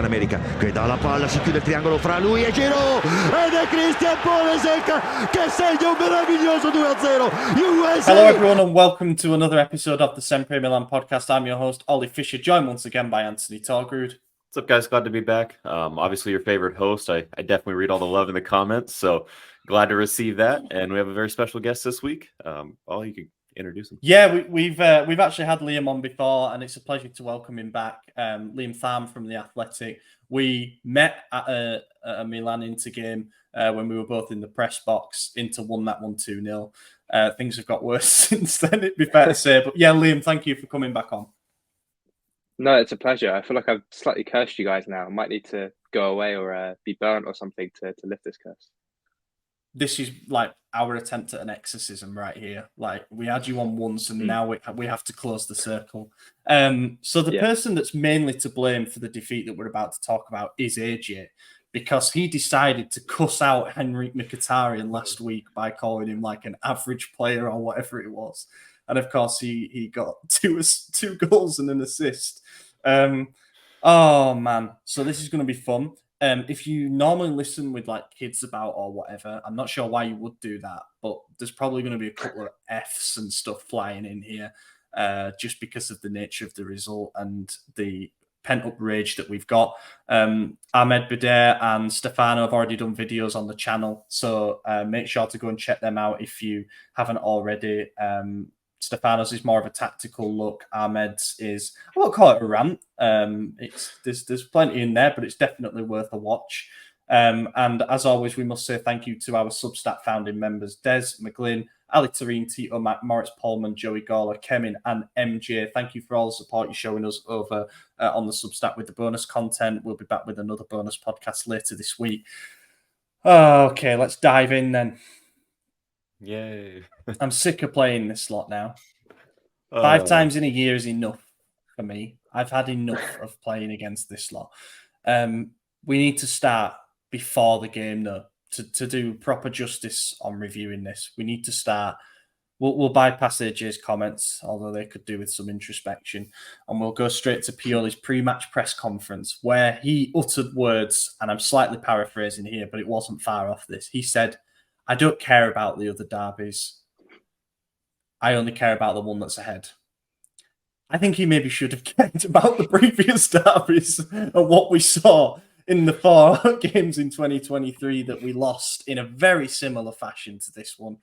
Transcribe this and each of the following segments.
America che dà la palla, si chiude il triangolo fra lui e Giroud ed è Christian Pulisic che segna un meraviglioso 2-0 USA. Hello everyone and welcome to another episode of the SempreMilan podcast. I'm your host Ollie Fisher, joined once again by Anthony Torgrud. What's up, guys? Glad to be back. Obviously your favorite host. I definitely read all the love in the comments, so glad to receive that. And we have a very special guest this week. Ollie, you can introduce him. Yeah, we've actually had Liam on before, and it's a pleasure to welcome him back. Liam Tharme from The Athletic. We met at a Milan Inter game when we were both in the press box. Inter won that 1-2-0. Things have got worse since then, it'd be fair to say. But yeah, Liam, thank you for coming back on. No, it's a pleasure. I feel like I've slightly cursed you guys now. I might need to go away or be burnt or something to lift this curse. This is like our attempt at an exorcism right here. Like, we had you on once and now we have to close the circle. So the person that's mainly to blame for the defeat that we're about to talk about is AJ, because he decided to cuss out Henrik Mkhitaryan last week by calling him like an average player or whatever it was. And of course, he got two goals and an assist. Oh man! So this is going to be fun. If you normally listen with like kids about or whatever, I'm not sure why you would do that, but there's probably going to be a couple of Fs and stuff flying in here, just because of the nature of the result and the pent-up rage that we've got. Ahmed Bader and Stefano have already done videos on the channel, so make sure to go and check them out if you haven't already. Stefano's is more of a tactical look. Ahmed's is, I won't call it a rant. There's plenty in there, but it's definitely worth a watch. And as always, we must say thank you to our Substack founding members, Des, McGlynn, Ali Tareen, Tito, Matt, Moritz Polman, Joey Gawler, Kemin, and MJ. Thank you for all the support you're showing us over on the Substack with the bonus content. We'll be back with another bonus podcast later this week. Okay, let's dive in then. Yay. I'm sick of playing this slot now. 5 times in a year is enough for me. I've had enough of playing against this slot. We need to start before the game, though, to do proper justice on reviewing this. We need to start. We'll bypass AJ's comments, although they could do with some introspection, and we'll go straight to Pioli's pre-match press conference, where he uttered words, and I'm slightly paraphrasing here, but it wasn't far off this. He said, "I don't care about the other derbies. I only care about the one that's ahead." I think he maybe should have cared about the previous derbies and what we saw in the 4 games in 2023 that we lost in a very similar fashion to this one.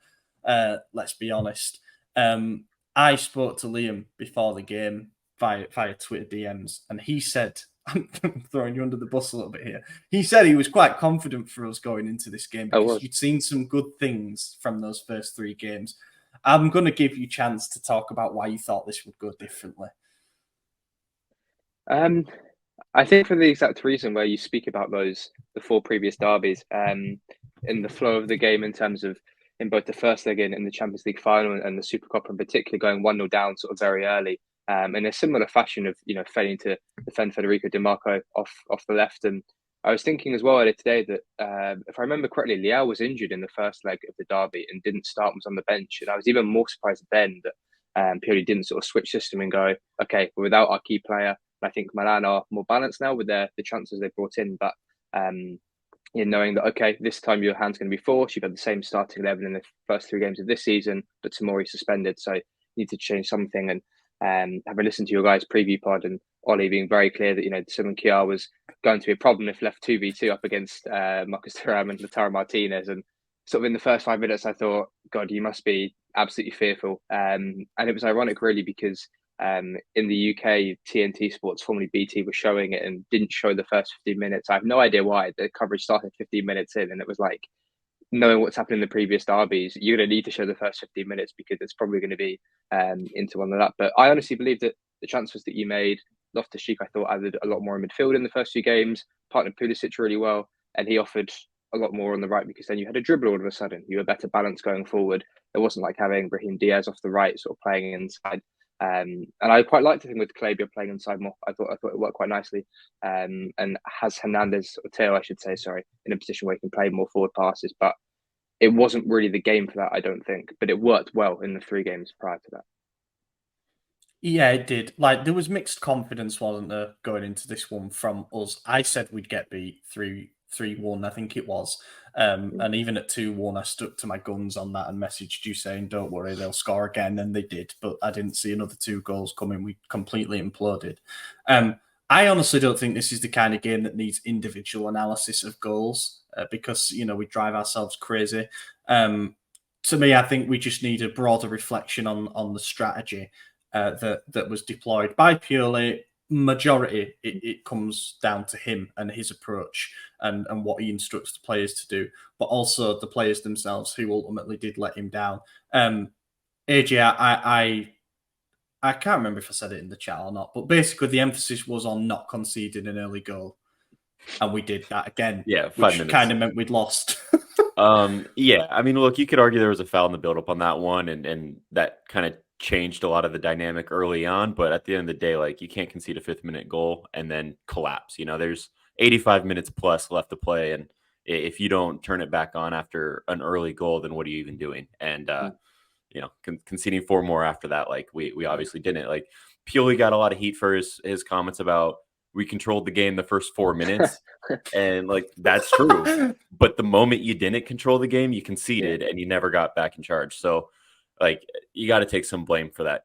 Let's be honest. I spoke to Liam before the game via Twitter DMs, and he said, I'm throwing you under the bus a little bit here. He said he was quite confident for us going into this game because you'd seen some good things from those first 3 games. I'm going to give you a chance to talk about why you thought this would go differently. I think for the exact reason where you speak about the 4 previous derbies, in the flow of the game in terms of in both the first leg in the Champions League final and the Super Cup in particular, going 1-0 down sort of very early, in a similar fashion of failing to defend Federico Di Marco off the left. And I was thinking as well earlier today that if I remember correctly, Leao was injured in the first leg of the derby and didn't start, was on the bench. And I was even more surprised then that Pioli didn't sort of switch system and go, okay, we're without our key player. I think Milan are more balanced now with the transfers they brought in. But knowing that, okay, this time your hand's going to be forced. You've had the same starting 11 in the first 3 games of this season, but Tomori's suspended. So you need to change something. And having listened to your guys' preview pod and Ollie being very clear that, Simon Kjaer was going to be a problem if left 2v2 up against Marcus Thuram and Lautaro Martinez. And sort of in the first 5 minutes, I thought, God, you must be absolutely fearful. And it was ironic, really, because in the UK, TNT Sports, formerly BT, was showing it and didn't show the first 15 minutes. I have no idea why. The coverage started 15 minutes in, and it was like, knowing what's happened in the previous derbies, you're going to need to show the first 15 minutes because it's probably going to be into one of that. But I honestly believe that the transfers that you made, Loftus-Cheek, I thought added a lot more in midfield in the first 2 games, partnered Pulisic really well, and he offered a lot more on the right because then you had a dribble all of a sudden. You were better balanced going forward. It wasn't like having Brahim Diaz off the right, sort of playing inside. And I quite liked the thing with Calabria playing inside more. I thought it worked quite nicely. And has Hernandez, or Teo, I should say, in a position where he can play more forward passes. But it wasn't really the game for that, I don't think. But it worked well in the 3 games prior to that. Yeah, it did. Like, there was mixed confidence, wasn't there, going into this one from us? I said we'd get beat 3-1, I think it was. And even at 2-1, I stuck to my guns on that and messaged you saying, don't worry, they'll score again. And they did, but I didn't see another 2 goals coming. We completely imploded. I honestly don't think this is the kind of game that needs individual analysis of goals because, we drive ourselves crazy. To me, I think we just need a broader reflection on the strategy that was deployed by Pioli. Majority, it comes down to him and his approach and what he instructs the players to do, but also the players themselves who ultimately did let him down. AJ, I can't remember if I said it in the chat or not, but basically the emphasis was on not conceding an early goal. And we did that again. Yeah, 5 minutes. Kind of meant we'd lost. Yeah, I mean, look, you could argue there was a foul in the build-up on that one, and that kind of changed a lot of the dynamic early on. But at the end of the day, like, you can't concede a 5th-minute goal and then collapse. There's 85 minutes plus left to play, and if you don't turn it back on after an early goal, then what are you even doing? And conceding 4 more after that, like we obviously didn't. Like, Pioli got a lot of heat for his comments about we controlled the game the first 4 minutes. And like, that's true. But the moment you didn't control the game, you conceded and you never got back in charge. So like, you got to take some blame for that,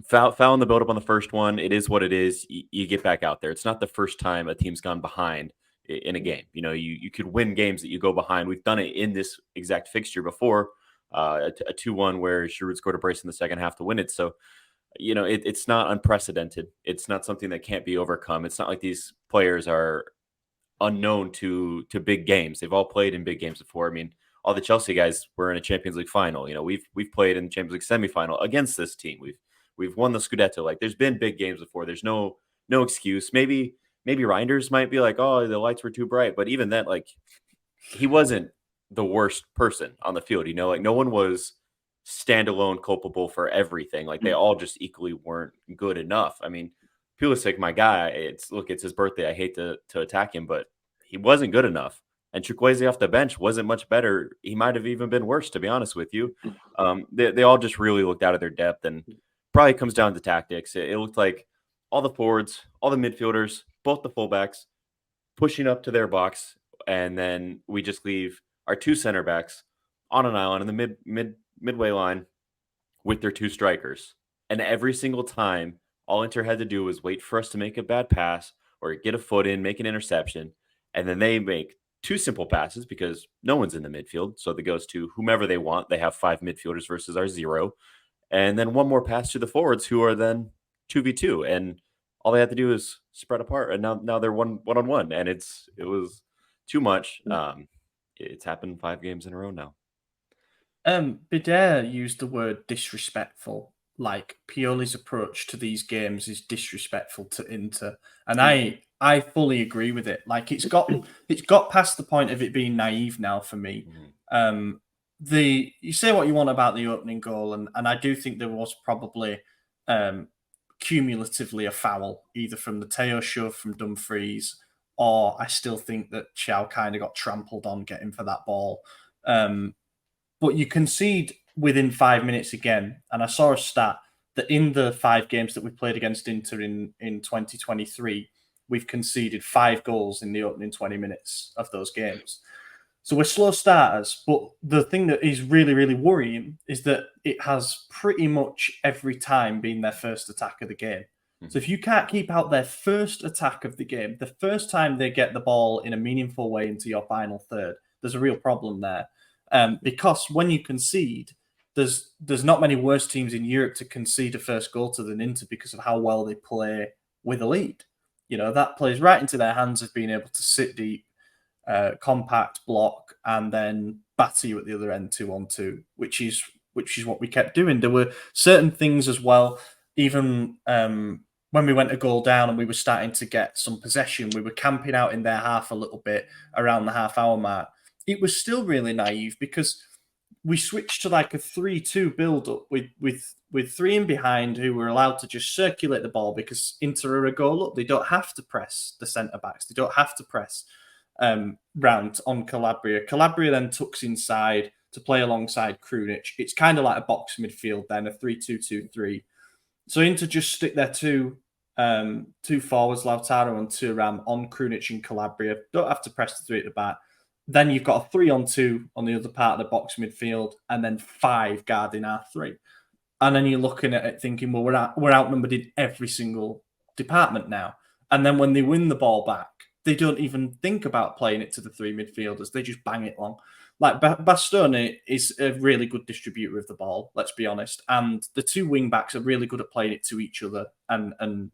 foul in the build up on the first one. It is what it is. You get back out there. It's not the first time a team's gone behind in a game. You could win games that you go behind. We've done it in this exact fixture before, a 2-1 where Giroud scored a brace in the second half to win it. So, it's not unprecedented. It's not something that can't be overcome. It's not like these players are unknown to big games. They've all played in big games before. I mean, all the Chelsea guys were in a Champions League final. We've played in the Champions League semifinal against this team. We've won the Scudetto. Like, there's been big games before. There's no excuse. Maybe Reinders might be like, oh, the lights were too bright, but even then, like, he wasn't the worst person on the field. Like, no one was standalone culpable for everything. Like, they all just equally weren't good enough. I mean, Pulisic, my guy, it's his birthday. I hate to attack him, but he wasn't good enough. And Chukwueze off the bench wasn't much better. He might have even been worse, to be honest with you. They all just really looked out of their depth, and probably comes down to tactics. It looked like all the forwards, all the midfielders, both the fullbacks pushing up to their box, and then we just leave our 2 center backs on an island in the midway line with their 2 strikers. And every single time, all Inter had to do was wait for us to make a bad pass or get a foot in, make an interception, and then they make 2 simple passes because no one's in the midfield. So that goes to whomever they want. They have 5 midfielders versus our 0. And then 1 more pass to the forwards, who are then 2v2. And all they have to do is spread apart. And now they're one-on-1. And it was too much. It's happened 5 games in a row now. Bidair used the word disrespectful. Like, Pioli's approach to these games is disrespectful to Inter, and I fully agree with it. Like, it's got past the point of it being naive now for me. You say what you want about the opening goal, and I do think there was probably cumulatively a foul, either from the Teo shove from Dumfries, or I still think that Chow kind of got trampled on getting for that ball. But you concede within 5 minutes again. And I saw a stat that in the 5 games that we played against Inter in 2023, we've conceded 5 goals in the opening 20 minutes of those games. So we're slow starters. But the thing that is really, really worrying is that it has pretty much every time been their first attack of the game. So if you can't keep out their first attack of the game, the first time they get the ball in a meaningful way into your final third, there's a real problem there. Because when you concede, there's not many worse teams in Europe to concede a first goal to than Inter because of how well they play with a lead. That plays right into their hands of being able to sit deep, compact, block, and then batter you at the other end 2-on-2, which is what we kept doing. There were certain things as well, even when we went a goal down and we were starting to get some possession, we were camping out in their half a little bit around the half-hour mark. It was still really naive because we switched to like a 3-2 build-up with 3 in behind who were allowed to just circulate the ball because Inter are a goal up. They don't have to press the centre-backs. They don't have to press round on Calabria. Calabria then tucks inside to play alongside Krunic. It's kind of like a box midfield then, a 3-2-2-3. So Inter just stick their two forwards, Lautaro and Thuram, on Krunic and Calabria. Don't have to press the three at the back. Then you've got a 3-on-2 on the other part of the box midfield, and then 5 guarding our 3. And then you're looking at it thinking, well, we're outnumbered in every single department now. And then when they win the ball back, they don't even think about playing it to the 3 midfielders. They just bang it long. Like Bastoni is a really good distributor of the ball, let's be honest. And the 2 wing backs are really good at playing it to each other and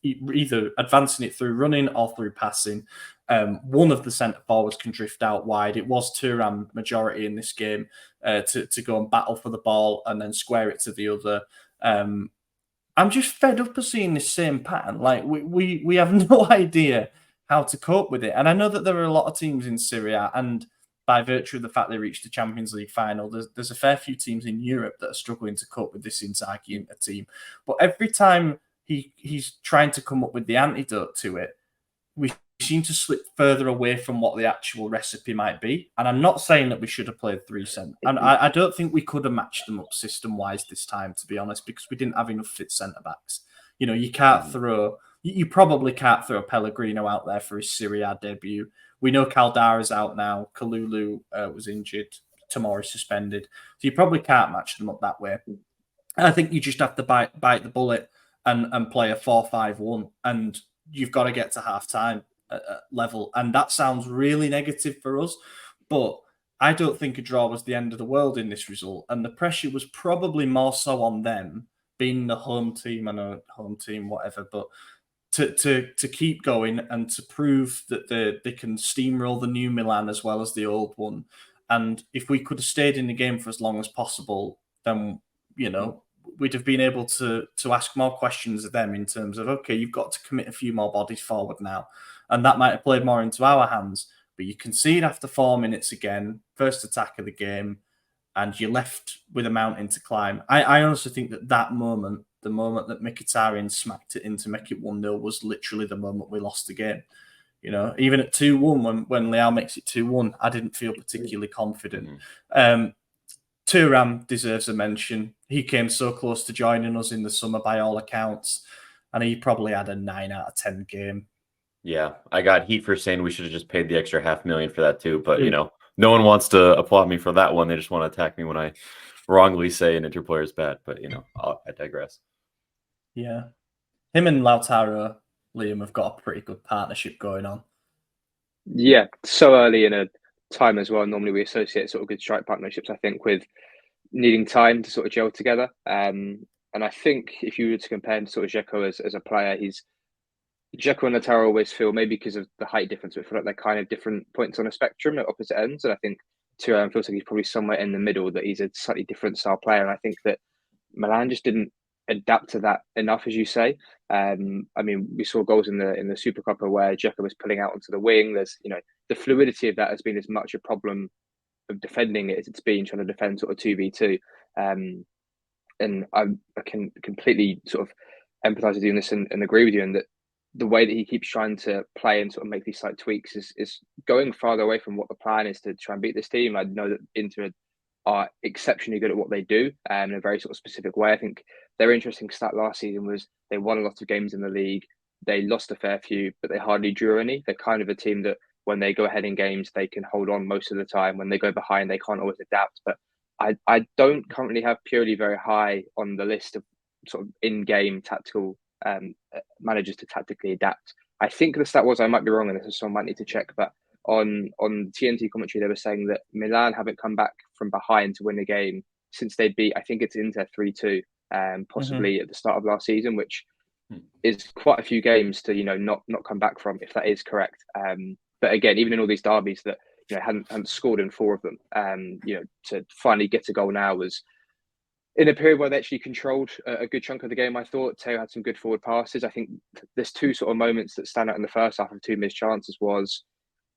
either advancing it through running or through passing. One of the centre forwards can drift out wide. It was Thuram majority in this game to go and battle for the ball and then square it to the other. I'm just fed up of seeing this same pattern. Like we have no idea how to cope with it. And I know that there are a lot of teams in Serie A, and by virtue of the fact they reached the Champions League final, there's a fair few teams in Europe that are struggling to cope with this Inzaghi team. But every time he's trying to come up with the antidote to it, we seem to slip further away from what the actual recipe might be. And I'm not saying that we should have played 3 centre. And I don't think we could have matched them up system-wise this time, to be honest, because we didn't have enough fit centre-backs. You know, you can't throw... You probably can't throw Pellegrino out there for his Serie A debut. We know Caldara's out now. Kalulu was injured. Tomori suspended. So you probably can't match them up that way. I think you just have to bite the bullet and play a 4-5-1. And you've got to get to half-time level. And that sounds really negative for us. But I don't think a draw was the end of the world in this result. And the pressure was probably more so on them, being the home team. I know home team, whatever, but to keep going and to prove that they can steamroll the new Milan as well as the old one. And if we could have stayed in the game for as long as possible, then, you know, we'd have been able to ask more questions of them in terms of, okay, you've got to commit a few more bodies forward now. And that might have played more into our hands. But you concede after 4 minutes again, first attack of the game, and you're left with a mountain to climb. I honestly think that moment, the moment that Mkhitaryan smacked it in to make it 1-0, was literally the moment we lost the game. You know, even at 2-1, when Leao makes it 2-1, I didn't feel particularly confident. Thuram deserves a mention. He came so close to joining us in the summer by all accounts, and he probably had a 9 out of 10 game. Yeah, I got heat for saying we should have just paid the extra $500,000 for that too, but you know, no one wants to applaud me for that one. They just want to attack me when I wrongly say an Inter player is bad, but you know, I digress. Yeah. Him and Lautaro, Liam, have got a pretty good partnership going on. Yeah, so early in a time as well. Normally we associate sort of good strike partnerships, I think, with needing time to sort of gel together. And I think if you were to compare him to sort of Dzeko as a player, Dzeko and Lautaro always feel, maybe because of the height difference, but feel like they're kind of different points on a spectrum at opposite ends. And I think Thuram feels like he's probably somewhere in the middle, that he's a slightly different style player. And I think that Milan just didn't adapt to that enough, as you say. I mean, we saw goals in the Supercoppa where Dzeko was pulling out onto the wing. There's, you know, the fluidity of that has been as much a problem of defending it as it's been trying to defend sort of 2v2. And I can completely sort of empathise with you on this and agree with you in that the way that he keeps trying to play and sort of make these slight tweaks is going farther away from what the plan is to try and beat this team. I know that Inter are exceptionally good at what they do in a very sort of specific way. I think their interesting stat last season was they won a lot of games in the league. They lost a fair few, but they hardly drew any. They're kind of a team that when they go ahead in games, they can hold on most of the time. When they go behind, they can't always adapt. But I don't currently have Pioli very high on the list of sort of in-game tactical managers to tactically adapt. I think the stat was, I might be wrong on this, so I might need to check, but on TNT commentary, they were saying that Milan haven't come back from behind to win a game since they beat, I think it's Inter 3-2, possibly at the start of last season, which is quite a few games to, you know, not come back from, if that is correct. But again, even in all these derbies that, you know, hadn't scored in 4 of them, you know, to finally get a goal now was in a period where they actually controlled a good chunk of the game. I thought Theo had some good forward passes. I think there's 2 sort of moments that stand out in the first half of 2 missed chances was,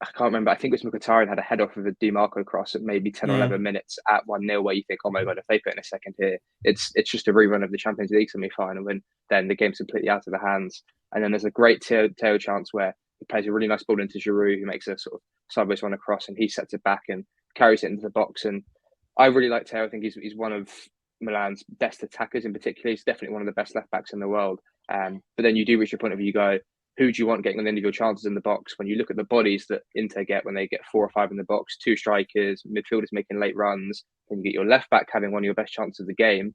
I can't remember, I think it was Mkhitaryan had a head off of a Di Marco cross at maybe 10 or 11 minutes at 1-0, where you think, oh my God, if they put in a second here, it's just a rerun of the Champions League semi-final, and then the game's completely out of the hands. And then there's a great Theo chance where he plays a really nice ball into Giroud, who makes a sort of sideways run across, and he sets it back and carries it into the box. And I really like Theo. I think he's one of Milan's best attackers in particular. He's definitely one of the best left backs in the world. But then you do reach a point of you go, who do you want getting on the end of your chances in the box? When you look at the bodies that Inter get when they get 4 or 5 in the box, 2 strikers, midfielders making late runs, then you get your left back having one of your best chances of the game.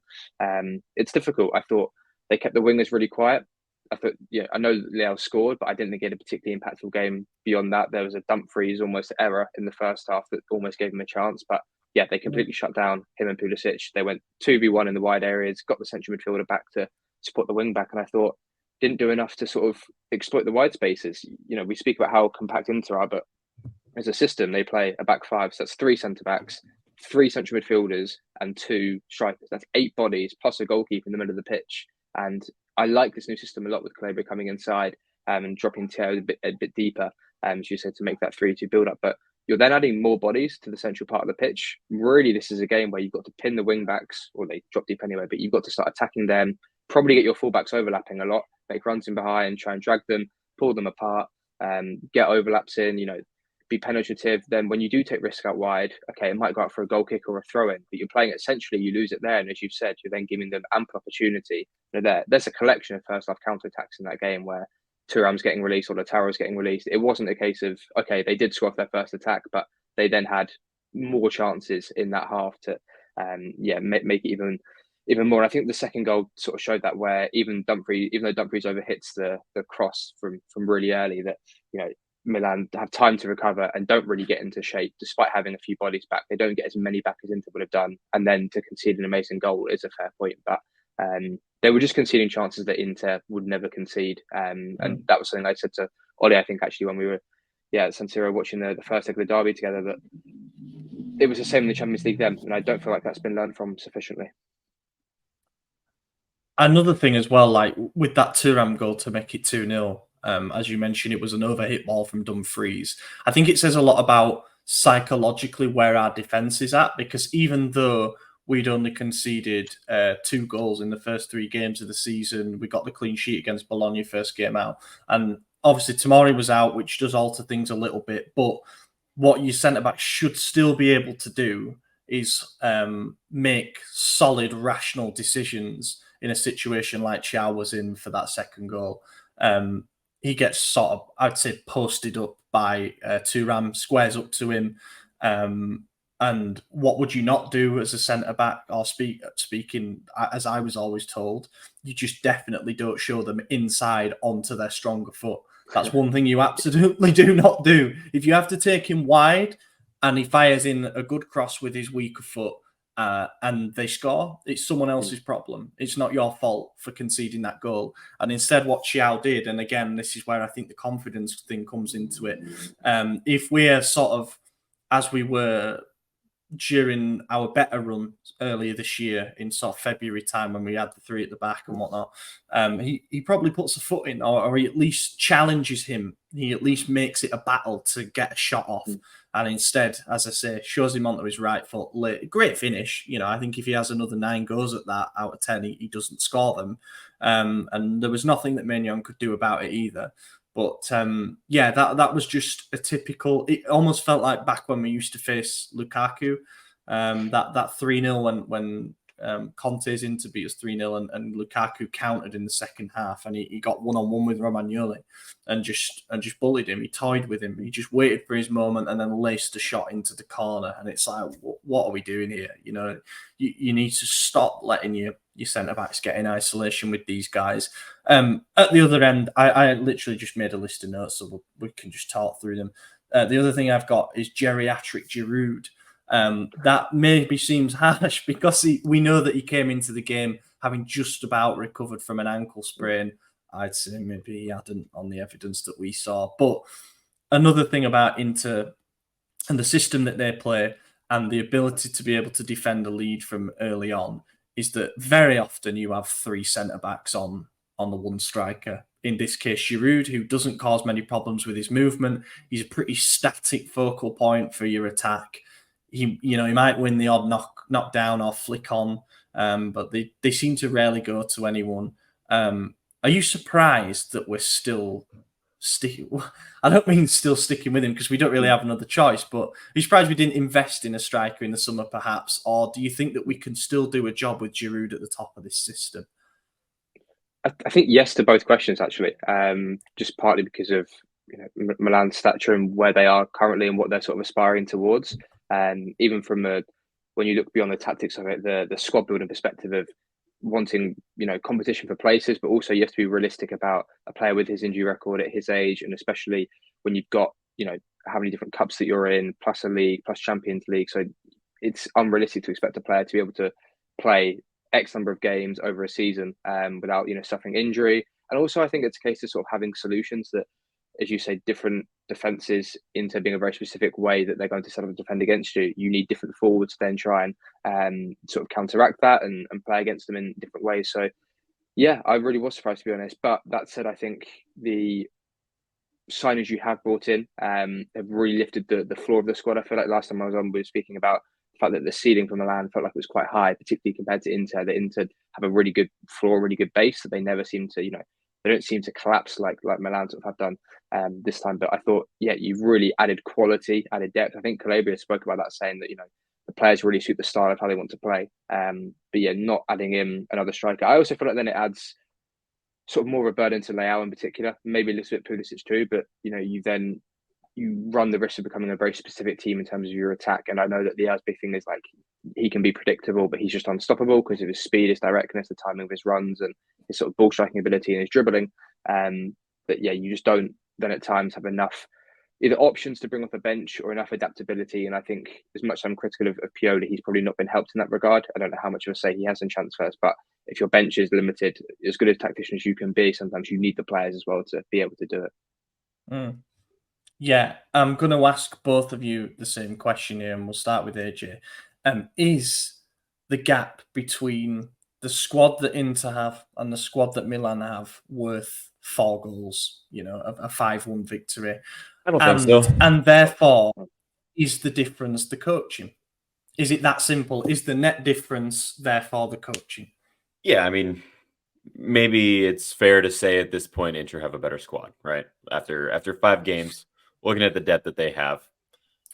It's difficult. I thought they kept the wingers really quiet. I thought, I know Leao scored, but I didn't think he had a particularly impactful game beyond that. There was a Dumfries almost error in the first half that almost gave him a chance. But they completely shut down him and Pulisic. They went 2v1 in the wide areas, got the central midfielder back to support the wing back. And I thought, didn't do enough to sort of exploit the wide spaces. We speak about how compact Inter are, but as a system, they play a back 5. So that's 3 centre-backs, 3 central midfielders, and 2 strikers. That's 8 bodies, plus a goalkeeper in the middle of the pitch. And I like this new system a lot with Calabria coming inside and dropping Theo a bit deeper, as you said, to make that 3-2 build-up. But you're then adding more bodies to the central part of the pitch. Really, this is a game where you've got to pin the wing-backs, or they drop deep anyway, but you've got to start attacking them, probably get your full-backs overlapping a lot, make runs in behind, try and drag them, pull them apart, get overlaps in, be penetrative. Then when you do take risk out wide, okay, it might go out for a goal kick or a throw in, but you're playing it essentially, you lose it there. And as you've said, you're then giving them ample opportunity. There's a collection of first half counter attacks in that game where Thuram's getting released or Lautaro's getting released. It wasn't a case of, okay, they did score off their first attack, but they then had more chances in that half to, make it even more. And I think the second goal sort of showed that, where even though Dumfries overhits the cross from really early, that, Milan have time to recover and don't really get into shape despite having a few bodies back. They don't get as many back as Inter would have done. And then to concede an amazing goal is a fair point. But they were just conceding chances that Inter would never concede. And that was something I said to Ollie, I think, actually, when we were at San Siro watching the first leg of the derby together, that it was the same in the Champions League then. And I don't feel like that's been learned from sufficiently. Another thing as well, like with that Thuram goal to make it 2-0, as you mentioned, it was an overhit ball from Dumfries. I think it says a lot about psychologically where our defence is at, because even though we'd only conceded 2 goals in the first 3 games of the season, we got the clean sheet against Bologna first game out. And obviously Tomori was out, which does alter things a little bit. But what your centre-back should still be able to do is make solid, rational decisions in a situation like Chow was in for that second goal. He gets sort of, I'd say, posted up by Thuram, squares up to him. And what would you not do as a centre-back, or speaking as I was always told, you just definitely don't show them inside onto their stronger foot. That's one thing you absolutely do not do. If you have to take him wide and he fires in a good cross with his weaker foot, and they score, it's someone else's problem. It's not your fault for conceding that goal. And instead what Xiao did, and again, this is where I think the confidence thing comes into it. If we're sort of, as we were during our better run earlier this year in sort of February time when we had the 3 at the back and whatnot, he probably puts a foot in, or he at least challenges him. He at least makes it a battle to get a shot off. And instead, as I say, shows him onto his right foot. Great finish. I think if he has another 9 goals at that out of 10, he doesn't score them. And there was nothing that Maignan could do about it either. But that was just a typical. It almost felt like back when we used to face Lukaku, that 3-0 when Conte's Inter beat us 3-0 and Lukaku countered in the second half, and he got 1-on-1 with Romagnoli and just bullied him. He toyed with him. He just waited for his moment and then laced a shot into the corner. And it's like, what are we doing here? You need to stop letting your centre-backs get in isolation with these guys. At the other end, I literally just made a list of notes so we can just talk through them. The other thing I've got is geriatric Giroud. That maybe seems harsh because we know that he came into the game having just about recovered from an ankle sprain. I'd say maybe he hadn't on the evidence that we saw. But another thing about Inter and the system that they play and the ability to be able to defend a lead from early on is that very often you have 3 centre-backs on the one striker. In this case, Giroud, who doesn't cause many problems with his movement. He's a pretty static focal point for your attack. He might win the odd knock down or flick on, but they seem to rarely go to anyone. Are you surprised that we're still I don't mean still sticking with him because we don't really have another choice, but are you surprised we didn't invest in a striker in the summer perhaps? Or do you think that we can still do a job with Giroud at the top of this system? I think yes to both questions, actually. Just partly because of Milan's stature and where they are currently and what they're sort of aspiring towards. Even from when you look beyond the tactics of it, the squad building perspective of wanting competition for places, but also you have to be realistic about a player with his injury record at his age, and especially when you've got how many different cups that you're in, plus a league, plus Champions League. So it's unrealistic to expect a player to be able to play X number of games over a season without suffering injury. And also, I think it's a case of sort of having solutions that, as you say, different defenses into being a very specific way that they're going to set up and defend against you. You need different forwards to then try and sort of counteract that and play against them in different ways. So, yeah, I really was surprised, to be honest. But that said, I think the signings you have brought in have really lifted the floor of the squad. I feel like last time I was on, we were speaking about the fact that the ceiling from Milan felt like it was quite high, particularly compared to Inter. That Inter have a really good floor, really good base, that they never seem to, they don't seem to collapse like Milan sort of have done this time. But I thought, yeah, you've really added quality, added depth. I think Calabria spoke about that, saying that, the players really suit the style of how they want to play. But yeah, not adding in another striker. I also feel like then it adds sort of more of a burden to Leao in particular, maybe a little bit Pulisic too, but you run the risk of becoming a very specific team in terms of your attack. And I know that Leao's big thing is like he can be predictable, but he's just unstoppable because of his speed, his directness, the timing of his runs, and his sort of ball striking ability and his dribbling. But yeah, you just don't then at times have enough either options to bring off a bench or enough adaptability. And I think as much as I'm critical of Pioli, he's probably not been helped in that regard. I don't know how much of a say he has in transfers, but if your bench is limited, as good a tactician as you can be, sometimes you need the players as well to be able to do it. Mm. Yeah, I'm going to ask both of you the same question here, and we'll start with AJ. Is the gap between the squad that Inter have and the squad that Milan have worth 4 goals, a 5-1 victory? I don't think so. And therefore, is the difference the coaching? Is it that simple? Is the net difference therefore the coaching? Yeah, I mean, maybe it's fair to say at this point Inter have a better squad, right? After 5 games, looking at the depth that they have.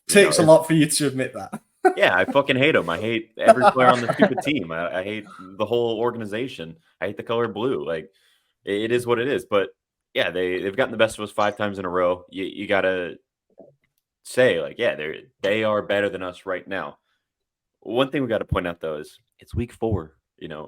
Takes a lot for you to admit that. Yeah, I fucking hate them. I hate every player on the stupid team. I hate the whole organization. I hate the color blue. Like, it is what it is. But yeah, they've gotten the best of us 5 times in a row. You gotta say, like, yeah, they are better than us right now. One thing we got to point out though is it's week 4.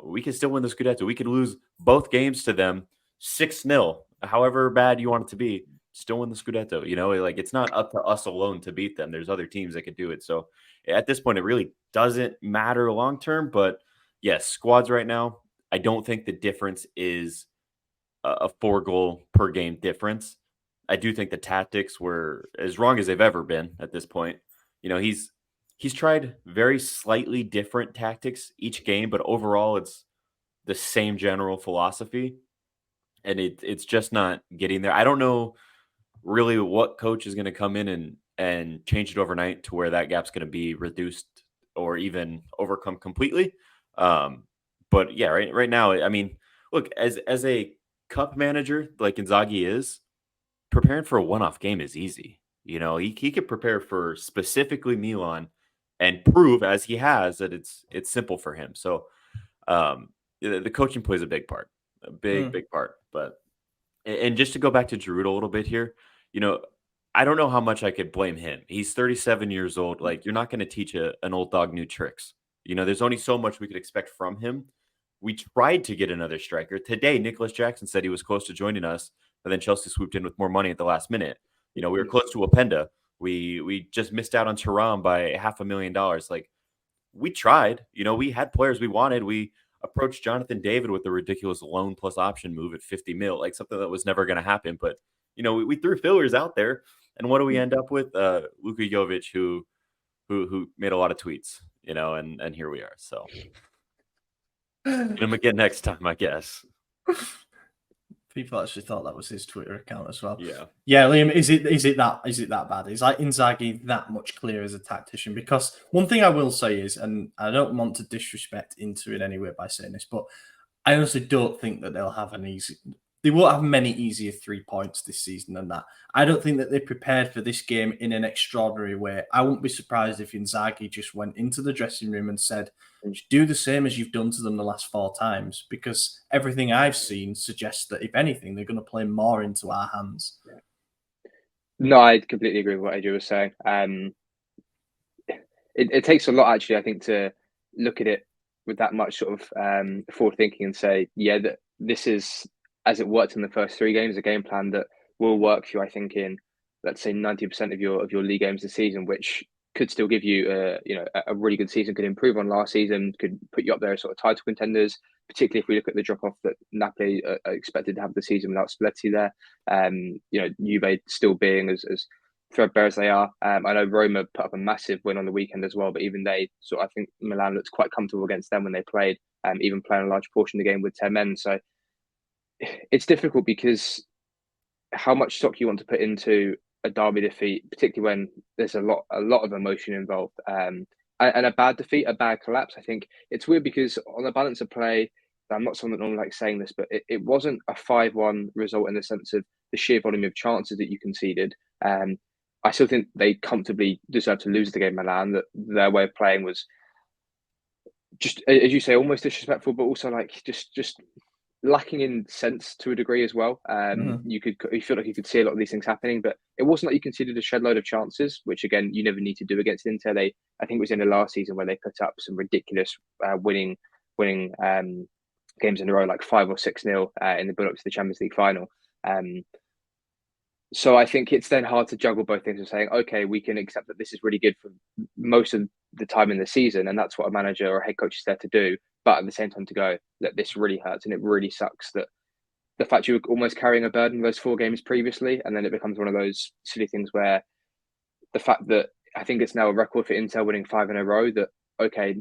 We can still win the Scudetto. We could lose both games to them 6-0, however bad you want it to be. Still win the Scudetto. Like, it's not up to us alone to beat them. There's other teams that could do it. So at this point, it really doesn't matter long term. But yes, squads right now, I don't think the difference is a 4-goal per game difference. I do think the tactics were as wrong as they've ever been at this point. He's tried very slightly different tactics each game, but overall it's the same general philosophy. And it's just not getting there. I don't know really what coach is going to come in and change it overnight to where that gap's going to be reduced or even overcome completely. But yeah, right now, I mean, look, as a cup manager like Inzaghi is, preparing for a one-off game is easy. He could prepare for specifically Milan and prove, as he has, that it's simple for him. So the coaching plays a big part, a big part. But and just to go back to Giroud a little bit here, I don't know how much I could blame him. He's 37 years old. Like, you're not going to teach an old dog new tricks. There's only so much we could expect from him. We tried to get another striker. Today, Nicholas Jackson said he was close to joining us, but then Chelsea swooped in with more money at the last minute. We were close to Openda. We just missed out on Tharme by $500,000. Like, we tried. We had players we wanted. We approached Jonathan David with a ridiculous loan plus option move at 50 mil, like something that was never going to happen. But we threw fillers out there, and what do we end up with? Luka Jovic, who made a lot of tweets, and here we are. So get him again next time, I guess. People actually thought that was his Twitter account as well. Yeah, Liam, is it that bad? Is like Inzaghi that much clearer as a tactician? Because one thing I will say is, and I don't want to disrespect Inter in any way by saying this, but I honestly don't think that they'll have an easy. they won't have many easier 3 points this season than that. I don't think that they prepared for this game in an extraordinary way. I wouldn't be surprised if Inzaghi just went into the dressing room and said, do the same as you've done to them the last 4 times, because everything I've seen suggests that, if anything, they're going to play more into our hands. No, I completely agree with what Adrian was saying. It takes a lot, actually, I think, to look at it with that much sort of forward thinking and say, yeah, that this is, as it worked in the first 3 games, a game plan that will work for you, I think, in, let's say, 90% of your league games this season, which could still give you a really good season, could improve on last season, could put you up there as sort of title contenders, particularly if we look at the drop off that Napoli are expected to have the season without Spalletti there. Juve still being as threadbare as they are. I know Roma put up a massive win on the weekend as well, but even they I think Milan looked quite comfortable against them when they played, even playing a large portion of the game with 10 men. So it's difficult because how much stock you want to put into a derby defeat, particularly when there's a lot of emotion involved, and a bad defeat, a bad collapse. I think it's weird because on the balance of play, I'm not someone that normally likes saying this, but it wasn't a 5-1 result in the sense of the sheer volume of chances that you conceded. I still think they comfortably deserved to lose the game, Milan. That their way of playing was just, as you say, almost disrespectful, but also like just lacking in sense to a degree as well. You feel like you could see a lot of these things happening, but it wasn't like you conceded a shed load of chances, which again you never need to do against Inter. I think it was in the last season where they put up some ridiculous winning games in a row, like 5 or 6-0 in the build up to the Champions League final. So I think it's then hard to juggle both things of saying, okay, we can accept that this is really good for most of the time in the season, and that's what a manager or a head coach is there to do. But at the same time to go, that this really hurts and it really sucks that the fact you were almost carrying a burden those 4 games previously, and then it becomes one of those silly things where the fact that I think it's now a record for Inter winning 5 in a row, that, okay,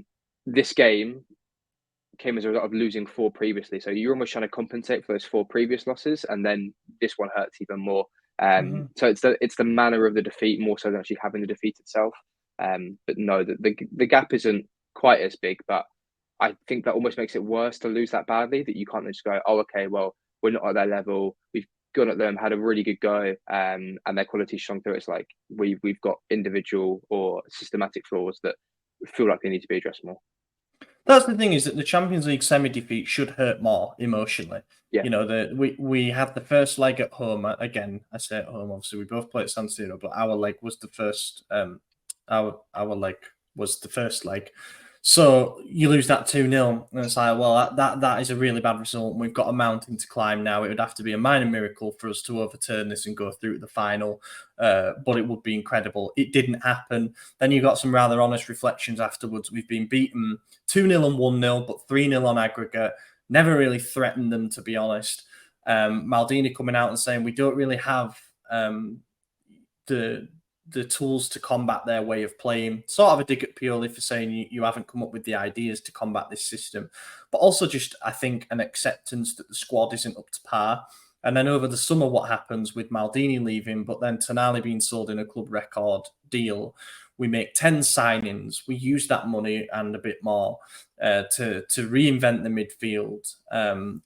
this game came as a result of losing 4 previously. So you're almost trying to compensate for those 4 previous losses, and then this one hurts even more. So it's the manner of the defeat more so than actually having the defeat itself. But no, the gap isn't quite as big, but I think that almost makes it worse to lose that badly, that you can't just go, oh, okay, well, we're not at their level. We've gone at them, had a really good go, and their quality shone through. It's like we've got individual or systematic flaws that feel like they need to be addressed more. That's the thing, is that the Champions League semi-defeat should hurt more emotionally. Yeah. You know, we had the first leg at home. Again, I say at home, obviously we both played at San Siro, but our leg was the first. Our leg was the first leg. So you lose that 2-0, and it's like, well, that is a really bad result. We've got a mountain to climb now. It would have to be a minor miracle for us to overturn this and go through to the final, but it would be incredible. It didn't happen. Then you got some rather honest reflections afterwards. We've been beaten 2-0 and 1-0, but 3-0 on aggregate. Never really threatened them, to be honest. Maldini coming out and saying we don't really have the tools to combat their way of playing. Sort of a dig at Pioli for saying you haven't come up with the ideas to combat this system. But also just, I think, an acceptance that the squad isn't up to par. And then over the summer, what happens with Maldini leaving, but then Tonali being sold in a club record deal, we make 10 signings. We use that money and a bit more to reinvent the midfield,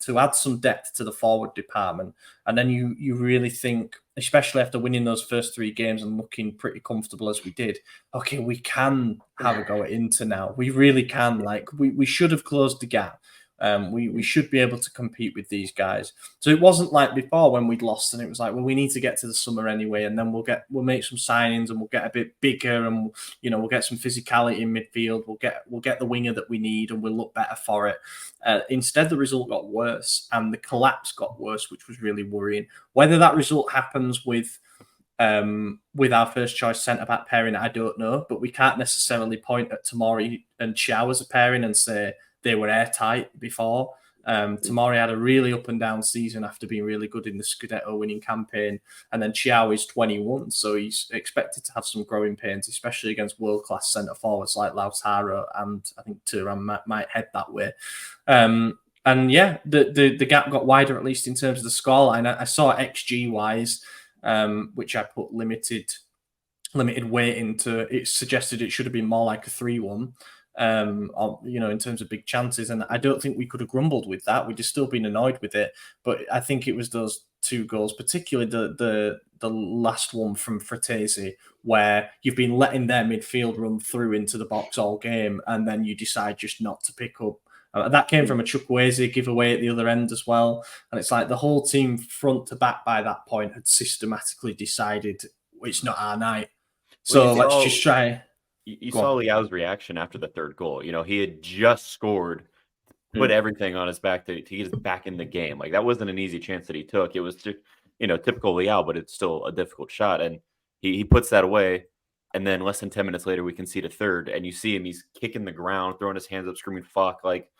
to add some depth to the forward department. And then you really think, especially after winning those first 3 games and looking pretty comfortable as we did, okay, we can have a go at Inter now. We really can. Like, we should have closed the gap. We should be able to compete with these guys. So it wasn't like before when we'd lost and it was like, well, we need to get to the summer anyway, and then we'll make some signings and we'll get a bit bigger, and we'll get some physicality in midfield. We'll get the winger that we need, and we'll look better for it. Instead, the result got worse and the collapse got worse, which was really worrying. Whether that result happens with our first choice centre-back pairing, I don't know, but we can't necessarily point at Tomori and Chiao as a pairing and say they were airtight before. Tomori had a really up and down season after being really good in the Scudetto winning campaign. And then Chiao is 21, so he's expected to have some growing pains, especially against world-class centre-forwards like Lautaro, and I think Tharme might head that way. And yeah, the gap got wider, at least in terms of the scoreline. I saw XG-wise, which I put limited weight into. It suggested it should have been more like a 3-1. in terms of big chances. And I don't think we could have grumbled with that. We'd have still been annoyed with it. But I think it was those 2 goals, particularly the last one from Fratesi, where you've been letting their midfield run through into the box all game, and then you decide just not to pick up. That came from a Chukwueze giveaway at the other end as well. And it's like the whole team front to back by that point had systematically decided it's not our night. So let's just try. You saw Leao's reaction after the 3rd goal. He had just scored, put everything on his back to get us back in the game. Like, that wasn't an easy chance that he took. It was just, typical Leao, but it's still a difficult shot. And he puts that away. And then less than 10 minutes later, we concede a 3rd. And you see him, he's kicking the ground, throwing his hands up, screaming, fuck. Like,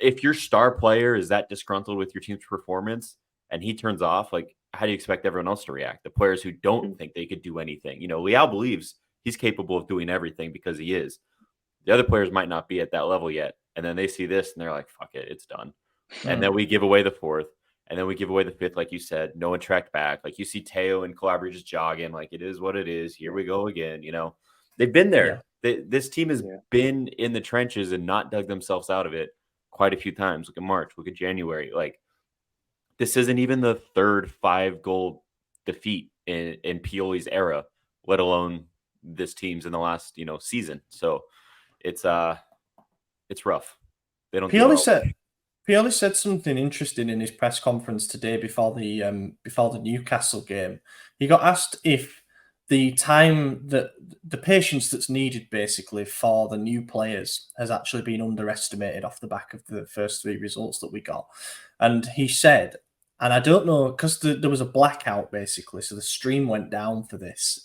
if your star player is that disgruntled with your team's performance and he turns off, like, how do you expect everyone else to react? The players who don't think they could do anything. Leao believes he's capable of doing everything because he is. The other players might not be at that level yet. And then they see this and they're like, fuck it, it's done. And then we give away the 4th. And then we give away the 5th, like you said. No one tracked back. Like, you see Teo and Calabria just jogging. Like, it is what it is. Here we go again. They've been there. This team has been in the trenches and not dug themselves out of it quite a few times. Look at March. Look at January. Like, this isn't even the 3rd 5-goal defeat in Pioli's era, let alone this team's in the last season. So it's rough. They don't. Pioli said something interesting in his press conference today before the Newcastle game. He got asked if the time that the patience that's needed basically for the new players has actually been underestimated off the back of the first 3 results that we got. And he said, and I don't know, because there was a blackout basically, so the stream went down for this.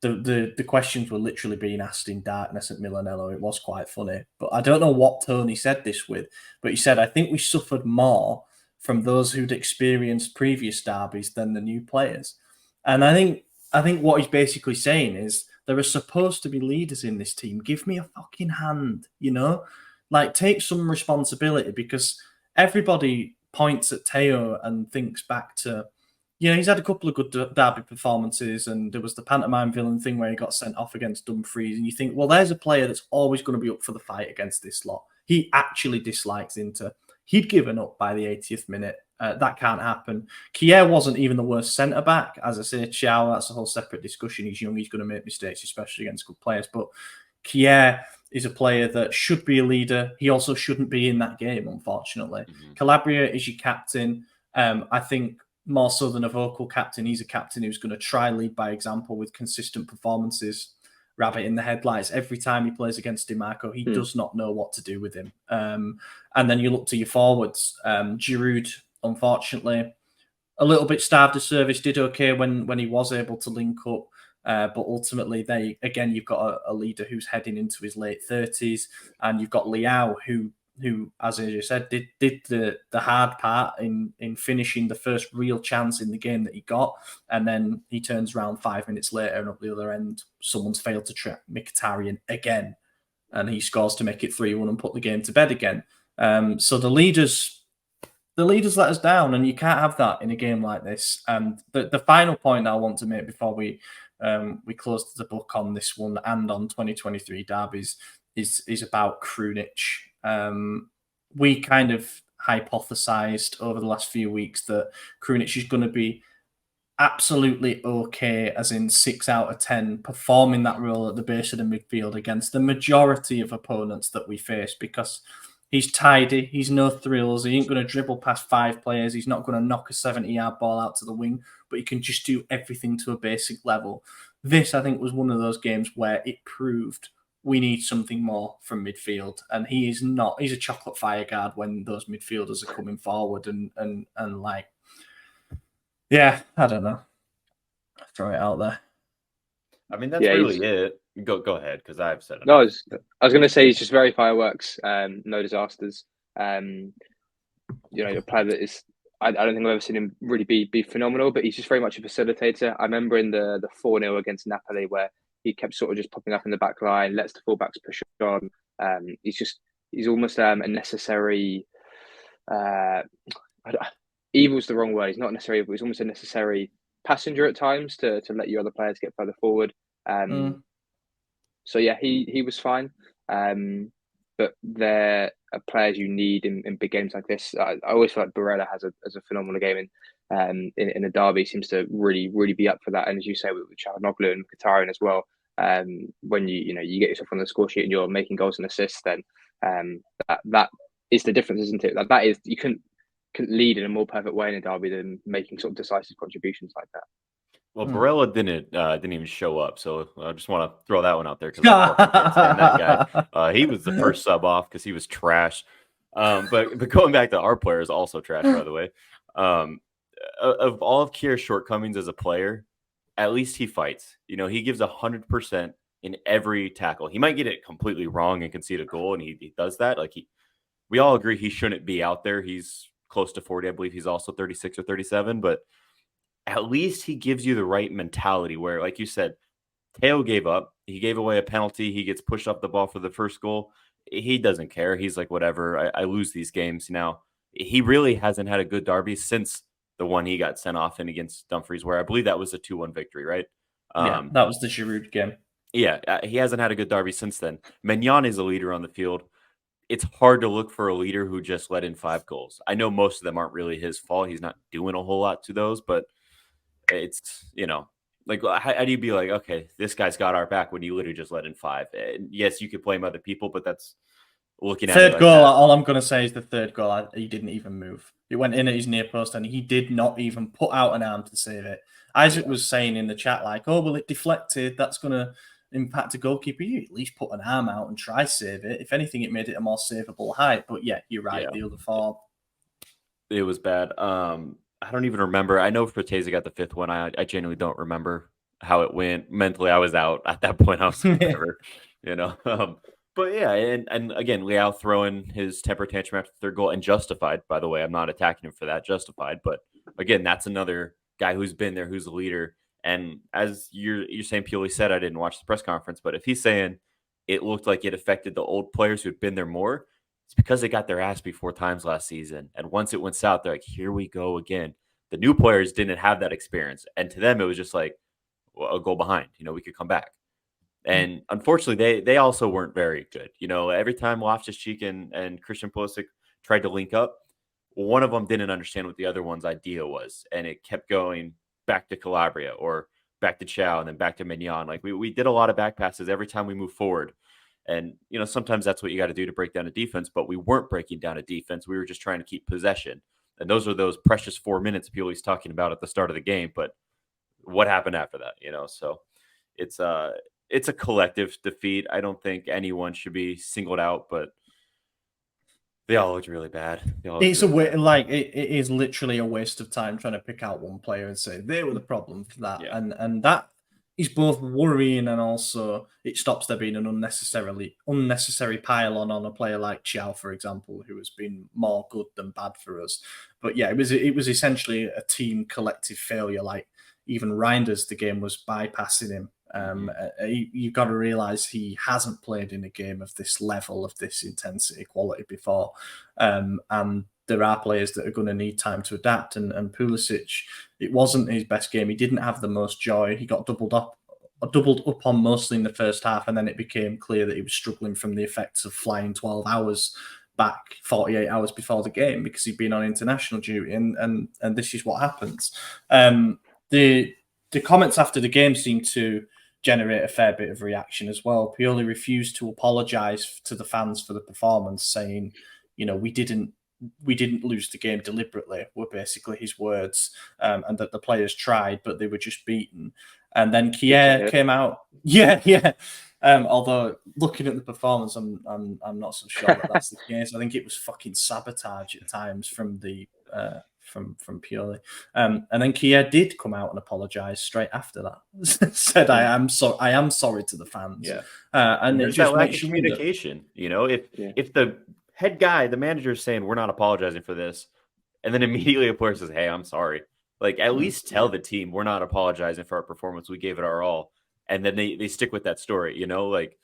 The questions were literally being asked in darkness at Milanello. It was quite funny. But I don't know what tone he said this with. But he said, I think we suffered more from those who'd experienced previous derbies than the new players. And I think what he's basically saying is there are supposed to be leaders in this team. Give me a fucking hand, Like, take some responsibility, because everybody points at Teo and thinks back to, he's had a couple of good derby performances, and there was the pantomime villain thing where he got sent off against Dumfries, and you think, well, there's a player that's always going to be up for the fight against this lot. He actually dislikes Inter. He'd given up by the 80th minute. That can't happen. Kier wasn't even the worst centre-back. As I say, Thiago, that's a whole separate discussion. He's young, he's going to make mistakes, especially against good players. But Kier is a player that should be a leader. He also shouldn't be in that game, unfortunately. Calabria is your captain. I think more so than a vocal captain, he's a captain who's going to try lead by example with consistent performances. Rabbit in the headlights every time he plays against DiMarco. He does not know what to do with him. And then you look to your forwards. Giroud, unfortunately, a little bit starved of service, did okay when he was able to link up. But ultimately, you've got a leader who's heading into his late 30s, and you've got Leao, who, as I just said, did the hard part in finishing the first real chance in the game that he got, and then he turns around 5 minutes later, and up the other end, someone's failed to track Mkhitaryan again, and he scores to make it 3-1 and put the game to bed again. So the leaders let us down, and you can't have that in a game like this. And the final point I want to make before we close the book on this one and on 2023 derbies is about Krunic. We kind of hypothesized over the last few weeks that Krunic is going to be absolutely okay, as in 6 out of 10, performing that role at the base of the midfield against the majority of opponents that we face, because he's tidy, he's no thrills, he ain't going to dribble past 5 players, he's not going to knock a 70-yard ball out to the wing, but he can just do everything to a basic level. This, I think, was one of those games where it proved we need something more from midfield, and he's a chocolate fire guard when those midfielders are coming forward and like, yeah, I don't know. I'll throw it out there. I mean, that's really it. Go ahead, because I've said it. No, I was going to say he's just very fireworks, no disasters. A player that is, I don't think I've ever seen him really be phenomenal, but he's just very much a facilitator. I remember in the 4-0 against Napoli where he kept sort of just popping up in the back line, lets the fullbacks push on. He's almost a necessary. Evil's the wrong word. He's not necessarily evil. He's almost a necessary passenger at times to let your other players get further forward. So yeah, he was fine. But there are players you need in big games like this. I always feel like Barella has a phenomenal game in a derby. Seems to really be up for that. And as you say, with Çalhanoğlu and Mkhitaryan as well. When you get yourself on the score sheet and you're making goals and assists, then that is the difference, isn't it? That is, you couldn't lead in a more perfect way in a derby than making sort of decisive contributions like that. Well, Barella didn't even show up, so I just want to throw that one out there because I fucking can't stand that guy. He was the first sub off because he was trash. But going back to our players, also trash, by the way. Of all of Kier's shortcomings as a player, at least he fights. He gives 100% in every tackle. He might get it completely wrong and concede a goal, and he does that. We all agree he shouldn't be out there. He's close to 40. I believe he's also 36 or 37, but at least he gives you the right mentality where, like you said, Teo gave up. He gave away a penalty. He gets pushed off the ball for the first goal. He doesn't care. He's like, whatever, I lose these games now. He really hasn't had a good derby since the one he got sent off in against Dumfries, where I believe that was a 2-1 victory, right? Yeah, that was the Giroud game. Yeah, he hasn't had a good derby since then. Maignan is a leader on the field. It's hard to look for a leader who just let in 5 goals. I know most of them aren't really his fault. He's not doing a whole lot to those, but it's, how do you be like, okay, this guy's got our back when you literally just let in 5? And yes, you could blame other people, but that's looking at third goal. All I'm going to say is the third goal, he didn't even move. It went in at his near post and he did not even put out an arm to save it. Isaac was saying in the chat, like, oh, well, it deflected. That's going to impact a goalkeeper. You at least put an arm out and try save it. If anything, it made it a more savable height. But yeah, you're right. The other 4. It was bad. I don't even remember. I know Forteza got the 5th one. I genuinely don't remember how it went. Mentally, I was out at that point. I was whatever, But yeah, and again, Leao throwing his temper tantrum after the 3rd goal, and justified, by the way. I'm not attacking him for that, justified. But again, that's another guy who's been there, who's a leader. And as you're saying, Pioli said, I didn't watch the press conference, but if he's saying it looked like it affected the old players who'd been there more, it's because they got their ass beat 4 times last season. And once it went south, they're like, here we go again. The new players didn't have that experience. And to them, it was just like, well, a goal behind. We could come back. And unfortunately, they also weren't very good. Every time Loftus-Cheek and Christian Pulisic tried to link up, one of them didn't understand what the other one's idea was. And it kept going back to Calabria or back to Chow and then back to Maignan. Like we did a lot of back passes every time we move forward. And, sometimes that's what you got to do to break down a defense, but we weren't breaking down a defense. We were just trying to keep possession. And those are those precious 4 minutes Pioli's talking about at the start of the game. But what happened after that, So it's a collective defeat. I don't think anyone should be singled out, but they all looked really bad. It's it is literally a waste of time trying to pick out one player and say they were the problem for that. Yeah. And that is both worrying and also it stops there being an unnecessary pile on a player like Chow, for example, who has been more good than bad for us. But yeah, it was essentially a team collective failure. Like even Reinders, the game was bypassing him. You've got to realize he hasn't played in a game of this level, of this intensity, quality before. And there are players that are going to need time to adapt. And Pulisic, it wasn't his best game. He didn't have the most joy. He got doubled up on mostly in the first half. And then it became clear that he was struggling from the effects of flying 12 hours back 48 hours before the game because he'd been on international duty. And this is what happens. The comments after the game seemed to generate a fair bit of reaction as well. Pioli refused to apologise to the fans for the performance, saying, we didn't lose the game deliberately, were basically his words, and that the players tried, but they were just beaten. And then Kier came out. Yeah. Although looking at the performance, I'm not so sure that that's the case. I think it was fucking sabotage at times from the from Pioli. And then Kier did come out and apologise straight after that. Said, I am sorry to the fans. Yeah. And it just makes communication. If the head guy, the manager is saying we're not apologizing for this, and then immediately a player says, hey, I'm sorry. Like at least tell the team we're not apologizing for our performance. We gave it our all. And then they stick with that story, like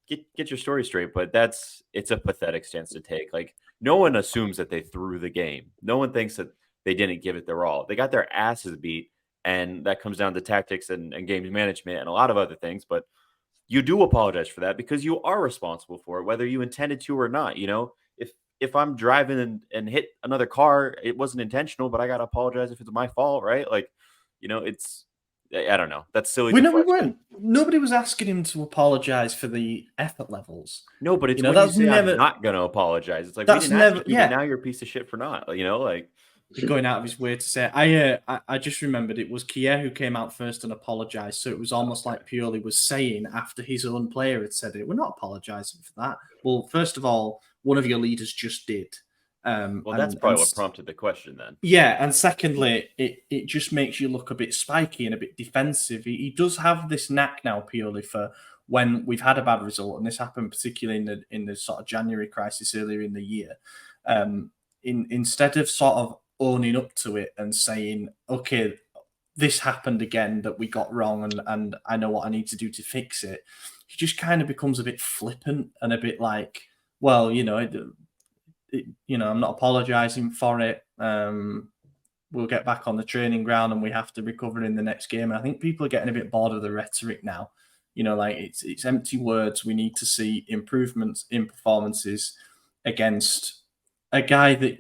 get your story straight. But it's a pathetic stance to take. Like no one assumes that they threw the game. No one thinks that they didn't give it their all. They got their asses beat. And that comes down to tactics and game management and a lot of other things. But you do apologize for that because you are responsible for it, whether you intended to or not. If I'm driving and hit another car, it wasn't intentional, but I got to apologize if it's my fault, right? Like, it's, I don't know. That's silly. We weren't. Nobody was asking him to apologize for the effort levels. No, but it's when you say I'm not going to apologize. It's like, we didn't ask you, but now you're a piece of shit for not, like. Going out of his way to say it. I just remembered it was Kier who came out first and apologised. So it was almost like Pioli was saying after his own player had said it, we're not apologising for that. Well, first of all, one of your leaders just did. That's probably what prompted the question then. Yeah, and secondly, it just makes you look a bit spiky and a bit defensive. He does have this knack now, Pioli, for when we've had a bad result, and this happened particularly in the sort of January crisis earlier in the year. Instead of sort of owning up to it and saying, okay, this happened again that we got wrong and I know what I need to do to fix it, he just kind of becomes a bit flippant and a bit like, well, I'm not apologising for it. We'll get back on the training ground and we have to recover in the next game. And I think people are getting a bit bored of the rhetoric now. Like it's empty words. We need to see improvements in performances against a guy that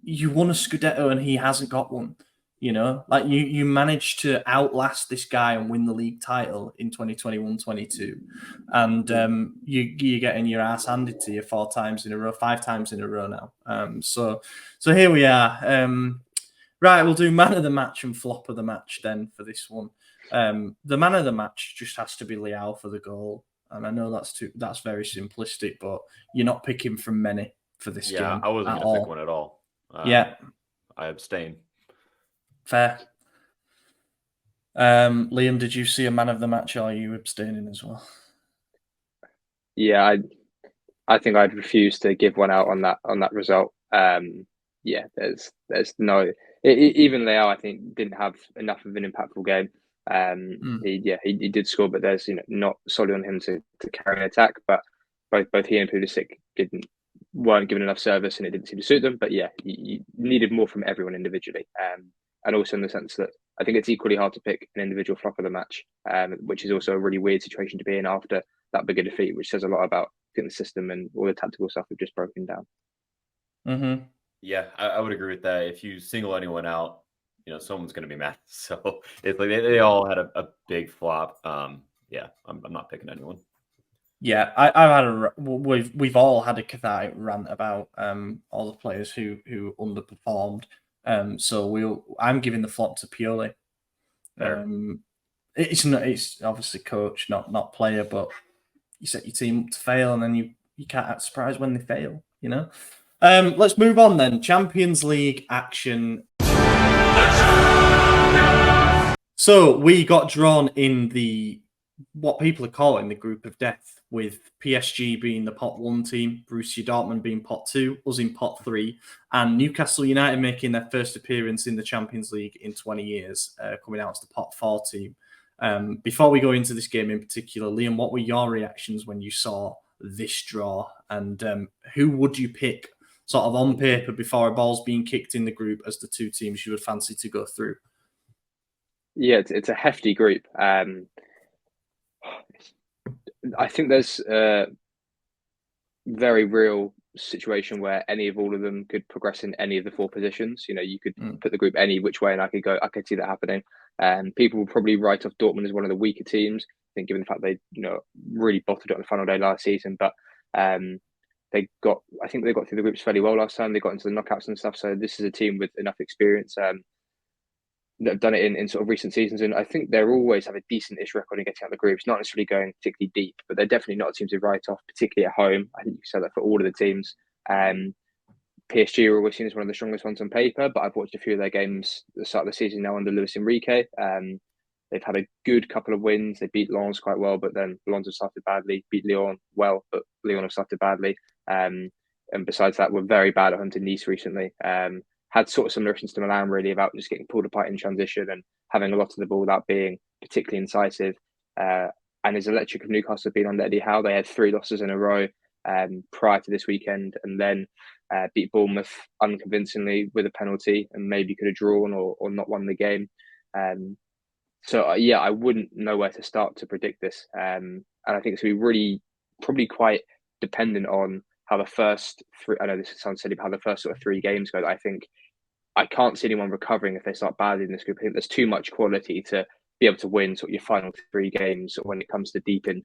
you won a Scudetto and he hasn't got one. Like you managed to outlast this guy and win the league title in 2021-22, and you're getting your ass handed to you 5 times in a row now. So here we are. Right, we'll do man of the match and flop of the match then for this one. The man of the match just has to be Leao for the goal, and I know that's very simplistic, but you're not picking from many for this game. Yeah, I wasn't going to pick one at all. I abstain. Fair. Liam, did you see a man of the match? Or are you abstaining as well? Yeah, I think I'd refuse to give one out on that result. There's no even Leao, I think, didn't have enough of an impactful game. He did score, but there's not solely on him to carry an attack. But both he and Pulisic weren't given enough service, and it didn't seem to suit them. But you needed more from everyone individually, and also in the sense that I think it's equally hard to pick an individual flop of the match, which is also a really weird situation to be in after that big a defeat, which says a lot about the system and all the tactical stuff we've just broken down. Mm-hmm. Yeah, I would agree with that. If you single anyone out, someone's going to be mad. So it's like they all had a big flop. I'm not picking anyone. Yeah, I've had we've all had a cathartic rant about all the players who underperformed. So I'm giving the flop to Pioli. It's obviously coach, not player, but you set your team up to fail, and then you can't act surprised when they fail. Let's move on then. Champions League action. So we got drawn in what people are calling the group of death, with PSG being the pot 1 team, Borussia Dortmund being pot 2, us in pot 3, and Newcastle United making their first appearance in the Champions League in 20 years, coming out as the pot 4 team. Before we go into this game in particular, Liam, what were your reactions when you saw this draw, and who would you pick sort of on paper before a ball's being kicked in the group as the 2 teams you would fancy to go through? Yeah, it's a hefty group. I think there's a very real situation where any of all of them could progress in any of the 4 positions. You could put the group any which way, and I could see that happening. People will probably write off Dortmund as one of the weaker teams, I think, given the fact they really bottled it on the final day last season. But I think they got through the groups fairly well last time. They got into the knockouts and stuff. So this is a team with enough experience that have done it in sort of recent seasons, and I think they're always have a decent-ish record in getting out of the groups. Not necessarily going particularly deep, but they're definitely not a team to write off, particularly at home. I think you said that for all of the teams. PSG are always seen as one of the strongest ones on paper, but I've watched a few of their games at the start of the season now under Luis Enrique. They've had a good couple of wins. They beat Lens quite well, but then Lens have started badly. Beat Lyon well, but Lyon have started badly. And besides that, we're very bad at home to Nice recently. Had sort of similarities to Milan, really, about just getting pulled apart in transition and having a lot of the ball without being particularly incisive. And as electric as Newcastle have been under Eddie Howe, they had 3 losses in a row prior to this weekend, and then beat Bournemouth unconvincingly with a penalty, and maybe could have drawn or not won the game. So yeah, I wouldn't know where to start to predict this, and I think it's going to be really probably quite dependent on how the first three. I know this sounds silly, but how the first sort of 3 games go. I think I can't see anyone recovering if they start badly in this group. I think there's too much quality to be able to win sort of your final 3 games when it comes to deep in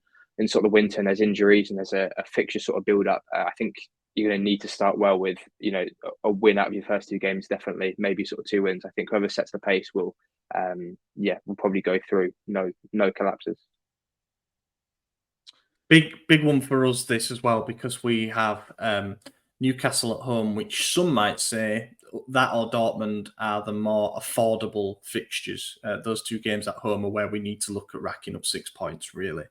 sort of the winter, and there's injuries and there's a fixture sort of build up. I think you're going to need to start well with, a win out of your first 2 games, definitely, maybe sort of 2 wins. I think whoever sets the pace will probably go through. No collapses. Big one for us this as well, because we have Newcastle at home, which some might say that or Dortmund are the more affordable fixtures. Those 2 games at home are where we need to look at racking up 6 points, really.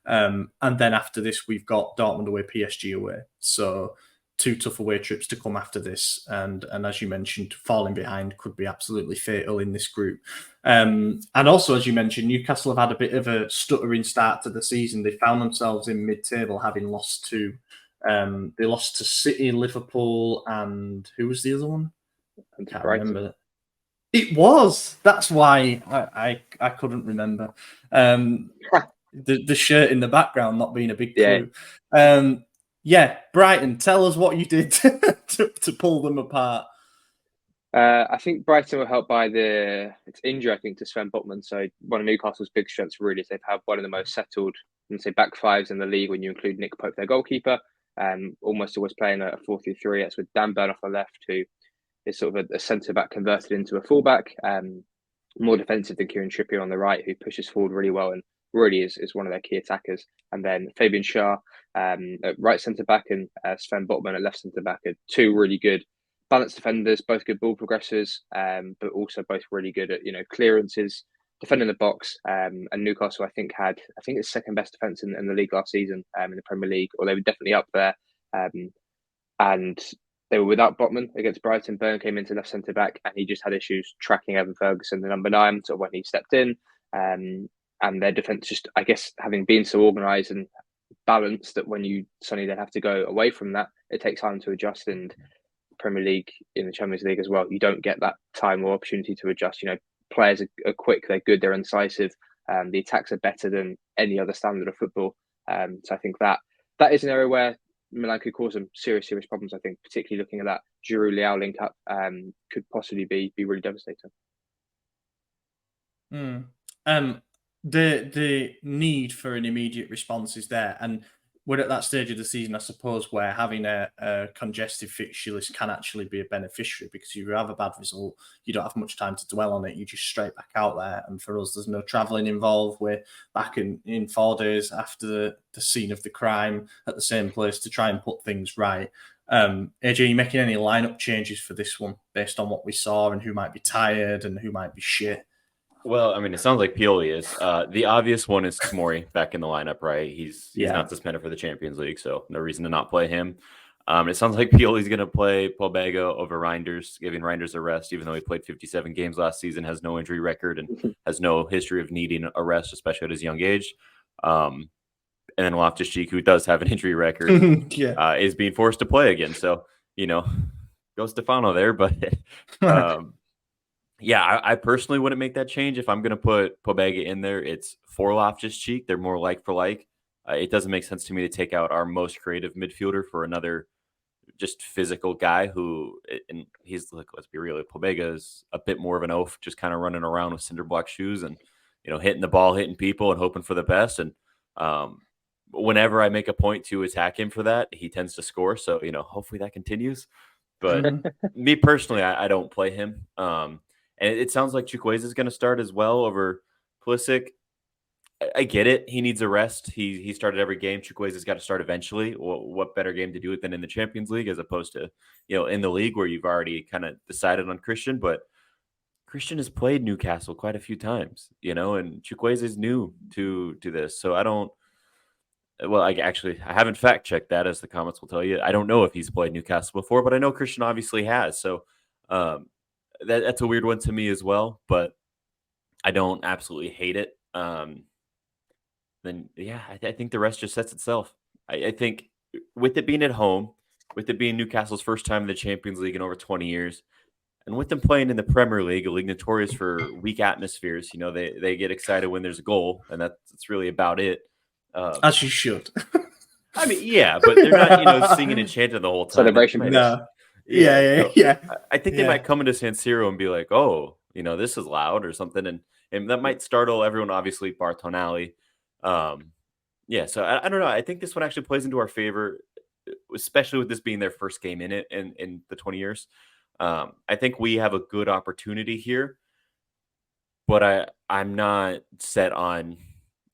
And then after this, we've got Dortmund away, PSG away. So 2 tough away trips to come after this. And as you mentioned, falling behind could be absolutely fatal in this group. And also, as you mentioned, Newcastle have had a bit of a stuttering start to the season. They found themselves in mid-table, having lost to they lost to City, Liverpool, and who was the other one? I can't remember. It was. That's why I couldn't remember. The shirt in the background not being a big clue. Brighton, tell us what you did to pull them apart. I think Brighton were helped by its injury, I think, to Sven Botman. So one of Newcastle's big strengths really is they've had one of the most settled, back fives in the league when you include Nick Pope, their goalkeeper. Almost always playing a 4-3-3. That's with Dan Burn off the left, who is sort of a centre-back converted into a full-back. More defensive than Kieran Trippier on the right, who pushes forward really well and really is one of their key attackers. And then Fabian Schär at right centre-back and Sven Botman at left centre-back are 2 really good balanced defenders, both good ball progressors, but also both really good at clearances, defending the box. And Newcastle, I think it's second best defence in the league last season in the Premier League, or they were definitely up there. And they were without Botman against Brighton. Burn came into left centre back, and he just had issues tracking Evan Ferguson, the number 9, sort of when he stepped in. And their defence, just I guess, having been so organised and balanced, that when you suddenly then have to go away from that, it takes time to adjust. And Premier League, in the Champions League as well, you don't get that time or opportunity to adjust. Players are quick, they're good, they're incisive. The attacks are better than any other standard of football. So I think that is an area where Milan could cause some serious problems. I think, particularly looking at that Giroud-Leao link up, could possibly be really devastating. The need for an immediate response is there, and we're at that stage of the season, I suppose, where having a congested fixture list can actually be a beneficiary, because if you have a bad result, you don't have much time to dwell on it. You just straight back out there. And for us, there's no travelling involved. We're back in 4 days after the scene of the crime at the same place to try and put things right. AJ, are you making any lineup changes for this one based on what we saw and who might be tired and who might be shit? Well, I mean, it sounds like Pioli is. The obvious one is Tomori back in the lineup, right? He's not suspended for the Champions League, so no reason to not play him. It sounds like Pioli's going to play Pobega over Reinders, giving Reinders a rest, even though he played 57 games last season, has no injury record, and has no history of needing a rest, especially at his young age. And then Loftus-Cheek, who does have an injury record, is being forced to play again. So, go Stefano there, but... I personally wouldn't make that change. If I'm going to put Pobega in there, it's for Loftus-Cheek. They're more like for like. It doesn't make sense to me to take out our most creative midfielder for another just physical guy who, and he's like, let's be real, Pobega is a bit more of an oaf, just kind of running around with cinder block shoes and, hitting the ball, hitting people and hoping for the best. And whenever I make a point to attack him for that, he tends to score. So, hopefully that continues. But me personally, I don't play him. And it sounds like Chukwueze is going to start as well over Pulisic. I get it. He needs a rest. He started every game. Chukwueze's got to start eventually. What better game to do it than in the Champions League as opposed to, in the league where you've already kind of decided on Christian. But Christian has played Newcastle quite a few times, and Chukwueze is new to this. So I don't – well, I haven't fact-checked that, as the comments will tell you. I don't know if he's played Newcastle before, but I know Christian obviously has. So that's a weird one to me as well, but I don't absolutely hate it. I think the rest just sets itself. I think with it being at home, with it being Newcastle's first time in the Champions League in over 20 years, And with them playing in the Premier League, a league notorious for weak atmospheres, they get excited when there's a goal, and that's really about it. As you should. I mean, yeah, but they're not, singing and chanting the whole time. Celebration. No. Yeah. Yeah. I think they might come into San Siro and be like, oh, this is loud or something. And that might startle everyone, obviously, bar Tonali. So I don't know. I think this one actually plays into our favor, especially with this being their first game in it in the 20 years. I think we have a good opportunity here, but I'm not set on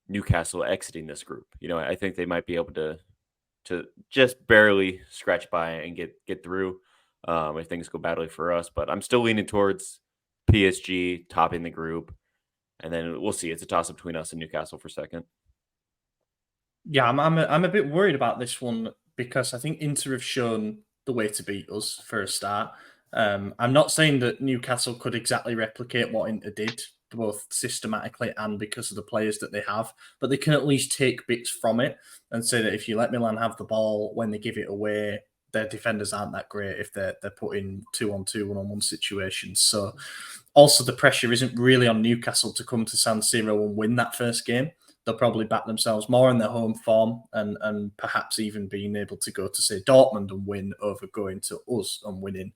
Newcastle exiting this group. I think they might be able to just barely scratch by and get through if things go badly for us. But I'm still leaning towards PSG topping the group, and then we'll see. It's a toss up between us and Newcastle for second. Yeah, I'm a bit worried about this one because I think Inter have shown the way to beat us for a start. I'm not saying that Newcastle could exactly replicate what Inter did, both systematically and because of the players that they have, but they can at least take bits from it and say that if you let Milan have the ball when they give it away, their defenders aren't that great if they're putting 2-on-2, 1-on-1 situations. So also the pressure isn't really on Newcastle to come to San Siro and win that first game. They'll probably back themselves more in their home form and perhaps even being able to go to, say, Dortmund and win over going to us and winning.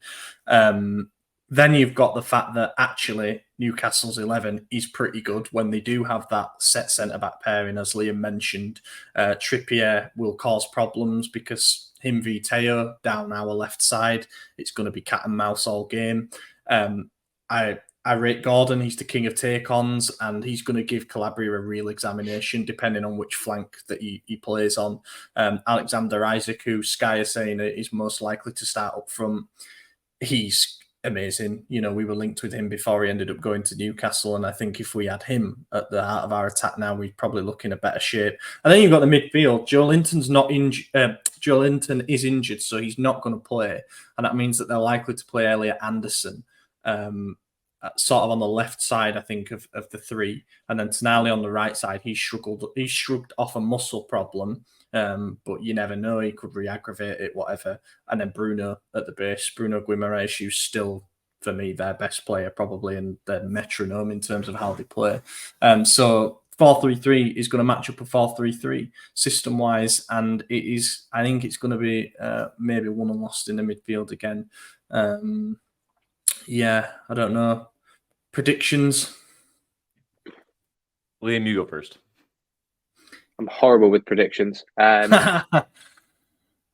Then you've got the fact that actually Newcastle's 11 is pretty good when they do have that set centre-back pairing, as Liam mentioned. Trippier will cause problems because him v Teo down our left side, it's going to be cat and mouse all game. I rate Gordon. He's the king of take-ons, and he's going to give Calabria a real examination depending on which flank that he plays on. Alexander Isaac, who Sky is saying is most likely to start up front, he's amazing. We were linked with him before he ended up going to Newcastle, and I think if we had him at the heart of our attack now, we'd probably look in a better shape. And then you've got the midfield. Joe Linton's not injured. Joe Linton is injured, so he's not going to play, and that means that they're likely to play Elliot Anderson. Sort of on the left side, I think, of the three. And then Tonali on the right side, he shrugged off a muscle problem, but you never know. He could re-aggravate it, whatever. And then Bruno at the base. Bruno Guimaraes, who's still, for me, their best player, probably, and their metronome in terms of how they play. So 4-3-3 is going to match up a 4-3-3 system-wise, and I think it's going to be maybe won and lost in the midfield again. Yeah, I don't know. Predictions? Liam, you go first. I'm horrible with predictions. Don't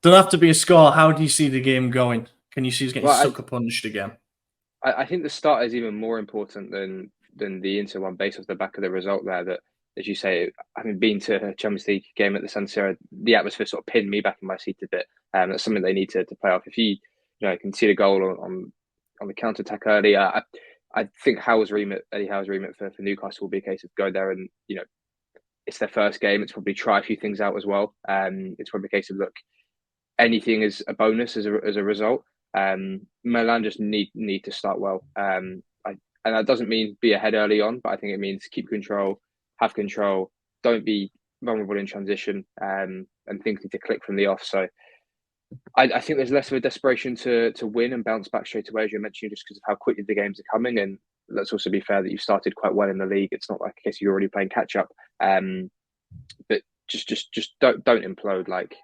have to be a score. How do you see the game going? Can you see us getting sucker punched again? I think the start is even more important than the Inter one, based off the back of the result there. That, as you say, having been to a Champions League game at the San Siro, the atmosphere sort of pinned me back in my seat a bit. That's something they need to play off. If you can see the goal on the counter attack early, I think Eddie Howe's remit for Newcastle will be a case of go there and it's their first game. It's probably try a few things out as well. It's probably a case of look, anything is a bonus as a result. Milan just need to start well. And that doesn't mean be ahead early on, but I think it means keep control, have control, don't be vulnerable in transition, and things need to click from the off. So I think there's less of a desperation to win and bounce back straight away, as you mentioned, just because of how quickly the games are coming. And let's also be fair that you've started quite well in the league. It's not like a case you're already playing catch up. But just don't implode like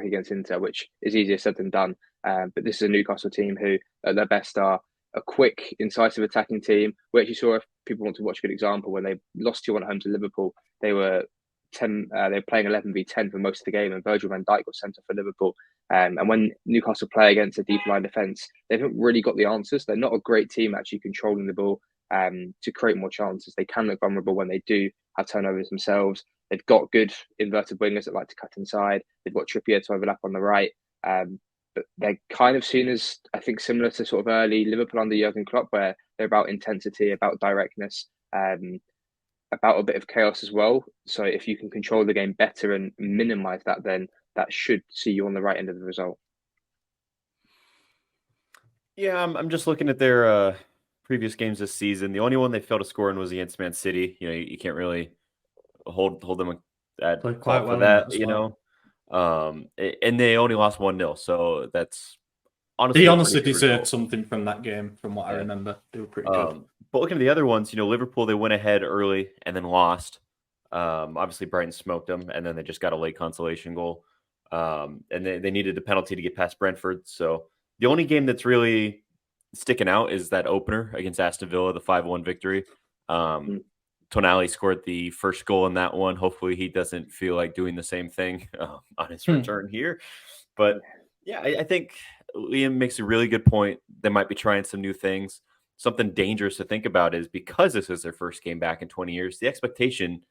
against Inter, which is easier said than done. But this is a Newcastle team who, at their best, are a quick, incisive attacking team. We actually saw, if people want to watch a good example, when they lost 2-1 home to Liverpool, they were playing 11v10 for most of the game, and Virgil van Dijk was sent off for Liverpool. And when Newcastle play against a deep line defence, they haven't really got the answers. They're not a great team actually controlling the ball to create more chances. They can look vulnerable when they do have turnovers themselves. They've got good inverted wingers that like to cut inside. They've got Trippier to overlap on the right. But they're kind of seen as, I think, similar to sort of early Liverpool under Jurgen Klopp, where they're about intensity, about directness, about a bit of chaos as well. So if you can control the game better and minimise that, then that should see you on the right end of the result. Yeah, I'm just looking at their previous games this season. The only one they failed to score in was against Man City. You can't really hold them at Played quite well for that, as well. And they only lost 1-0, so that's honestly, They a honestly pretty good deserved result. something from that game, from what I remember. They were pretty good. But looking at the other ones, Liverpool, they went ahead early and then lost. Obviously, Brighton smoked them, and then they just got a late consolation goal. And they needed a penalty to get past Brentford. So the only game that's really sticking out is that opener against Aston Villa, the 5-1 victory. Tonali scored the first goal in that one. Hopefully he doesn't feel like doing the same thing on his return here. But yeah, I think Liam makes a really good point. They might be trying some new things. Something dangerous to think about is because this is their first game back in 20 years, the expectation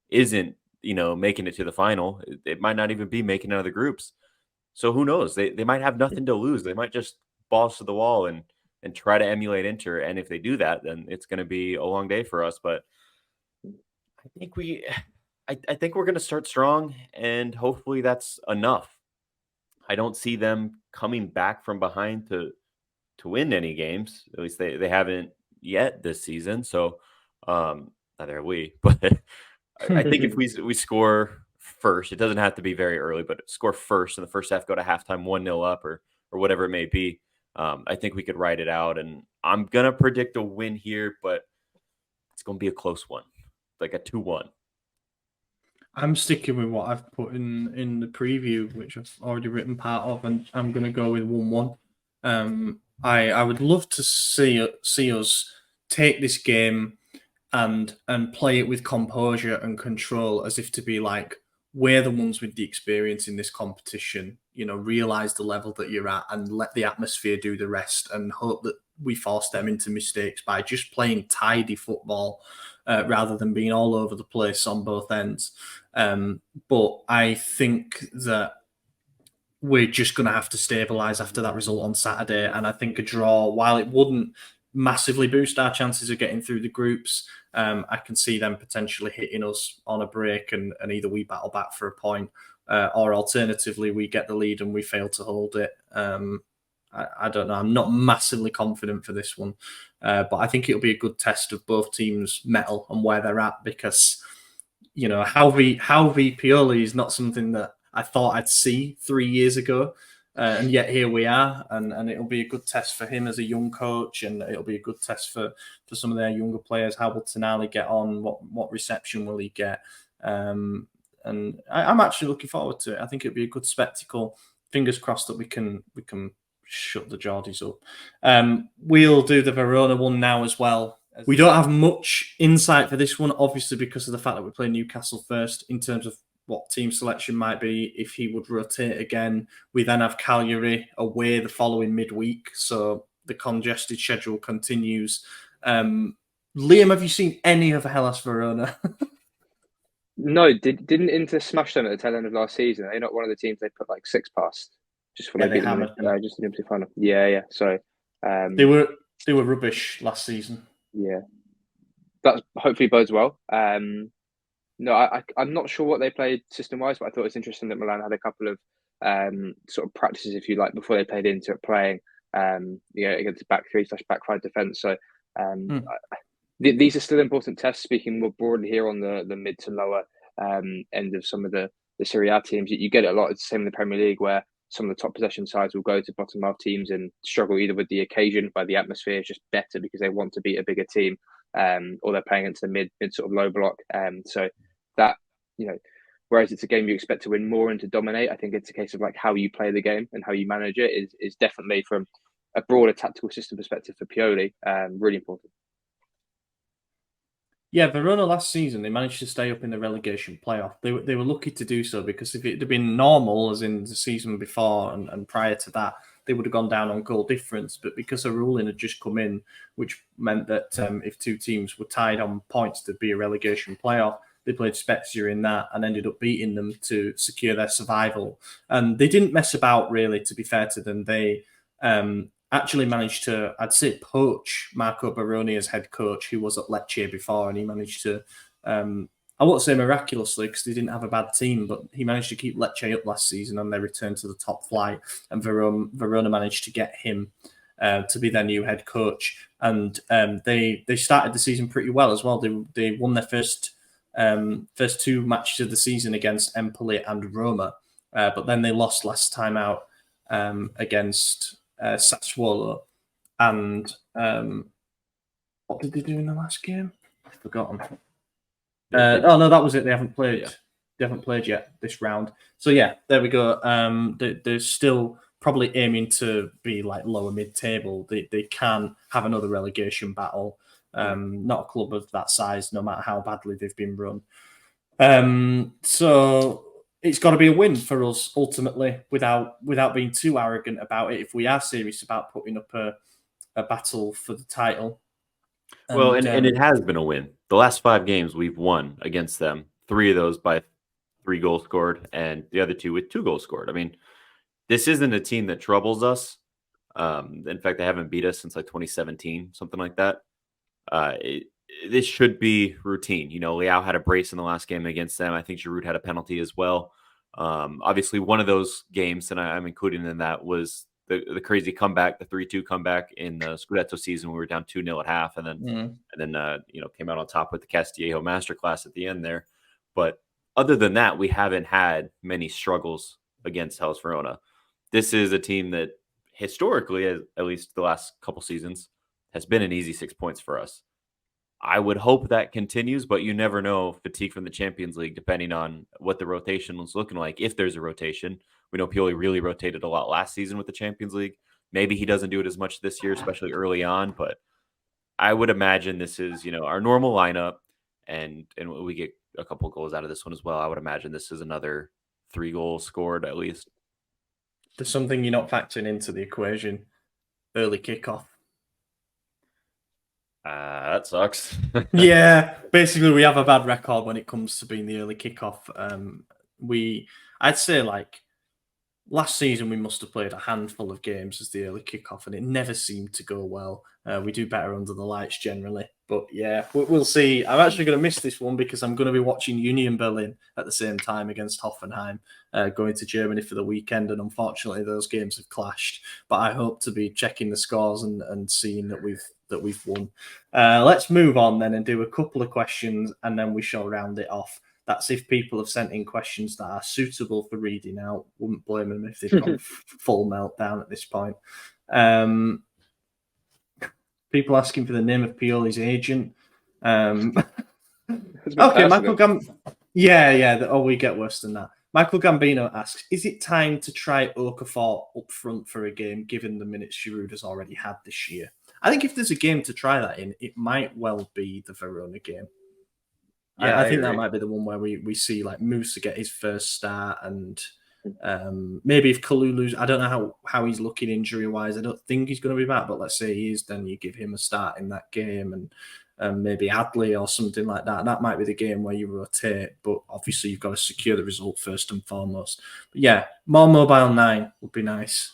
isn't, making it to the final. It might not even be making it out of the groups. So who knows? They might have nothing to lose. They might just balls to the wall and try to emulate Inter. And if they do that, then it's going to be a long day for us. But I think we're going to start strong, and hopefully that's enough. I don't see them coming back from behind to win any games. At least they haven't yet this season. So neither have we. But I think if we score first, it doesn't have to be very early, but score first in the first half, go to halftime 1-0 up or whatever it may be. I think we could ride it out, and I'm gonna predict a win here, but it's gonna be a close one, like a 2-1. I'm sticking with what I've put in the preview, which I've already written part of, and I'm going to go with 1-1. I would love to see us take this game and play it with composure and control, as if to be like, we're the ones with the experience in this competition. Realize the level that you're at and let the atmosphere do the rest, and hope that we force them into mistakes by just playing tidy football rather than being all over the place on both ends. But I think that we're just going to have to stabilise after that result on Saturday. And I think a draw, while it wouldn't massively boost our chances of getting through the groups, I can see them potentially hitting us on a break, and either we battle back for a point, or alternatively we get the lead and we fail to hold it. I don't know. I'm not massively confident for this one, but I think it'll be a good test of both teams' mettle and where they're at, because how v Pioli is not something that I thought I'd see 3 years ago. And yet here we are, and it'll be a good test for him as a young coach, and it'll be a good test for some of their younger players. How will Tonali get on? What reception will he get? And I'm actually looking forward to it. I think it'll be a good spectacle. Fingers crossed that we can shut the Geordies up. We'll do the Verona one now as well. We don't have much insight for this one, obviously, because of the fact that we're playing Newcastle first in terms of what team selection might be, if he would rotate again. We then have Cagliari away the following midweek, so the congested schedule continues. Liam, have you seen any of Hellas Verona? No, didn't Inter smash them at the tail end of last season? They're not one of the teams they put like 6 past just when they beat them just in the final. Yeah. So they were rubbish last season. Yeah, that hopefully bodes well. No, I'm not sure what they played system-wise, but I thought it was interesting that Milan had a couple of sort of practices, if you like, before they played into playing against back 3/back 5 defence. So these are still important tests. Speaking more broadly here on the mid to lower end of some of the Serie A teams, you get it a lot. It's the same in the Premier League, where some of the top possession sides will go to bottom half teams and struggle either with the occasion, where the atmosphere is just better because they want to beat a bigger team, or they're playing into the mid sort of low block. So that, whereas it's a game you expect to win more and to dominate, I think it's a case of like how you play the game and how you manage it is definitely, from a broader tactical system perspective for Pioli, really important. Yeah, Verona last season, they managed to stay up in the relegation playoff. They were lucky to do so, because if it had been normal, as in the season before and prior to that, they would have gone down on goal difference. But because a ruling had just come in, which meant that if two teams were tied on points to be a relegation playoff, they played Spezia in that and ended up beating them to secure their survival. And they didn't mess about, really, to be fair to them. They actually managed to, I'd say, poach Marco Baroni as head coach, who was at Lecce before, and he managed to, I won't say miraculously because they didn't have a bad team, but he managed to keep Lecce up last season on their return to the top flight, and Verona managed to get him to be their new head coach. And they started the season pretty well as well. They won their first 2 matches of the season against Empoli and Roma, but then they lost last time out against Sassuolo, and what did they do in the last game? I've forgotten. Oh no, that was it. They haven't played. Yeah. They haven't played yet this round. So yeah, there we go. They're still probably aiming to be like lower mid-table. They can have another relegation battle. Not a club of that size, no matter how badly they've been run. So it's got to be a win for us ultimately, without being too arrogant about it. If we are serious about putting up a battle for the title. Well, and it has been a win. The last 5 games we've won against them. 3 of those by 3 goals scored, and the other 2 with 2 goals scored. I mean, this isn't a team that troubles us. In fact, they haven't beat us since like 2017, something like that. This should be routine. You know, Leao had a brace in the last game against them. I think Giroud had a penalty as well. Obviously, one of those games, and I'm including in that, was the crazy comeback, the 3-2 comeback in the Scudetto season. We were down 2-0 at half, and then came out on top with the Castillejo masterclass at the end there. But other than that, we haven't had many struggles against Hellas Verona. This is a team that historically, at least the last couple seasons, has been an easy 6 points for us. I would hope that continues, but you never know. Fatigue from the Champions League, depending on what the rotation was looking like. If there's a rotation, we know Pioli really rotated a lot last season with the Champions League. Maybe he doesn't do it as much this year, especially early on. But I would imagine this is, our normal lineup, and we get a couple goals out of this one as well. I would imagine this is another 3 goals scored at least. There's something you're not factoring into the equation: early kickoff. That sucks. Yeah, basically we have a bad record when it comes to being the early kickoff. I'd say like last season we must have played a handful of games as the early kickoff, and it never seemed to go well. We do better under the lights generally, but yeah, we'll see. I'm actually going to miss this one because I'm going to be watching Union Berlin at the same time against Hoffenheim, going to Germany for the weekend, and unfortunately those games have clashed. But I hope to be checking the scores and seeing that we've won. Let's move on then and do a couple of questions, and then we shall round it off. That's if people have sent in questions that are suitable for reading out. Wouldn't blame them if they've gone full meltdown at this point. People asking for the name of Pioli's agent. Okay, Michael Gambino. Yeah. We get worse than that. Michael Gambino asks, is it time to try Okafor up front for a game, given the minutes Giroud has already had this year? I think if there's a game to try that in, it might well be the Verona game. Yeah, I think that might be the one where we see like Musa get his first start, and maybe if Kalulu's, I don't know how he's looking injury wise. I don't think he's going to be back, but let's say he is, then you give him a start in that game, and maybe Adley or something like that. That might be the game where you rotate, but obviously you've got to secure the result first and foremost. But yeah, more mobile 9 would be nice.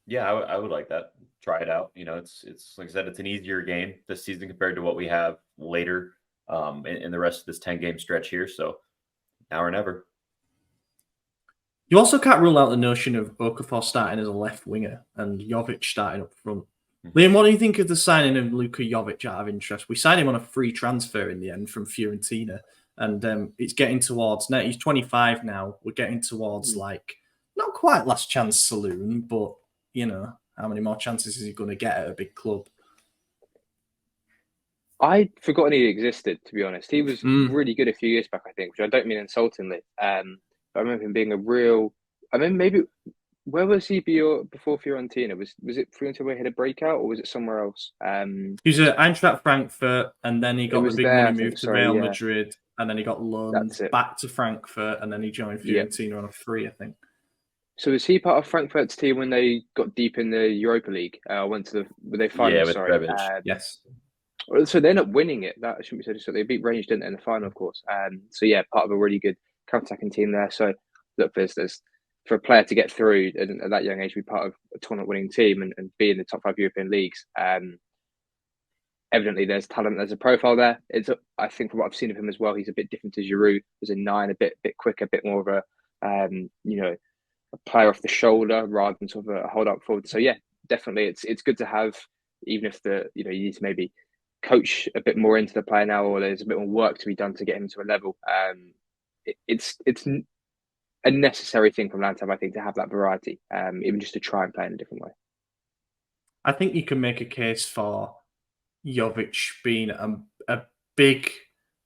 Yeah, I would like that. Try it out. It's like I said, it's an easier game this season compared to what we have later in the rest of this 10-game stretch here. So now or never. You also can't rule out the notion of Okafor starting as a left winger and Jovic starting up front. Liam, what do you think of the signing of Luka Jovic out of interest? We signed him on a free transfer in the end from Fiorentina, and it's getting towards, now he's 25 now, we're getting towards like, not quite last chance saloon, but, how many more chances is he going to get at a big club? I'd forgotten he existed, to be honest. He was really good a few years back, I think, which I don't mean insultingly. But I remember him being maybe, where was he before Fiorentina? Was it Fiorentina where he had a breakout, or was it somewhere else? He was at Eintracht Frankfurt, and then he got the big money move to Real Madrid, and then he got loaned back to Frankfurt, and then he joined Fiorentina on a free, I think. So was he part of Frankfurt's team when they got deep in the Europa League? Were they finals? Yeah, with Rebic. Yes. So they ended up winning it. That shouldn't be said. So they beat Rangers, didn't they, in the final, of course. So yeah, part of a really good counter-attacking team there. So look, there's for a player to get through at that young age, be part of a tournament-winning team and be in the top 5 European leagues. Evidently, there's talent. There's a profile there. I think from what I've seen of him as well, he's a bit different to Giroud. As a 9, a bit quicker, a bit more of a a player off the shoulder rather than sort of a hold up forward. So yeah, definitely, it's good to have, even if you need to maybe coach a bit more into the player now, or there's a bit more work to be done to get him to a level. It's a necessary thing from Lantab, I think, to have that variety, even just to try and play in a different way. I think you can make a case for Jovic being a big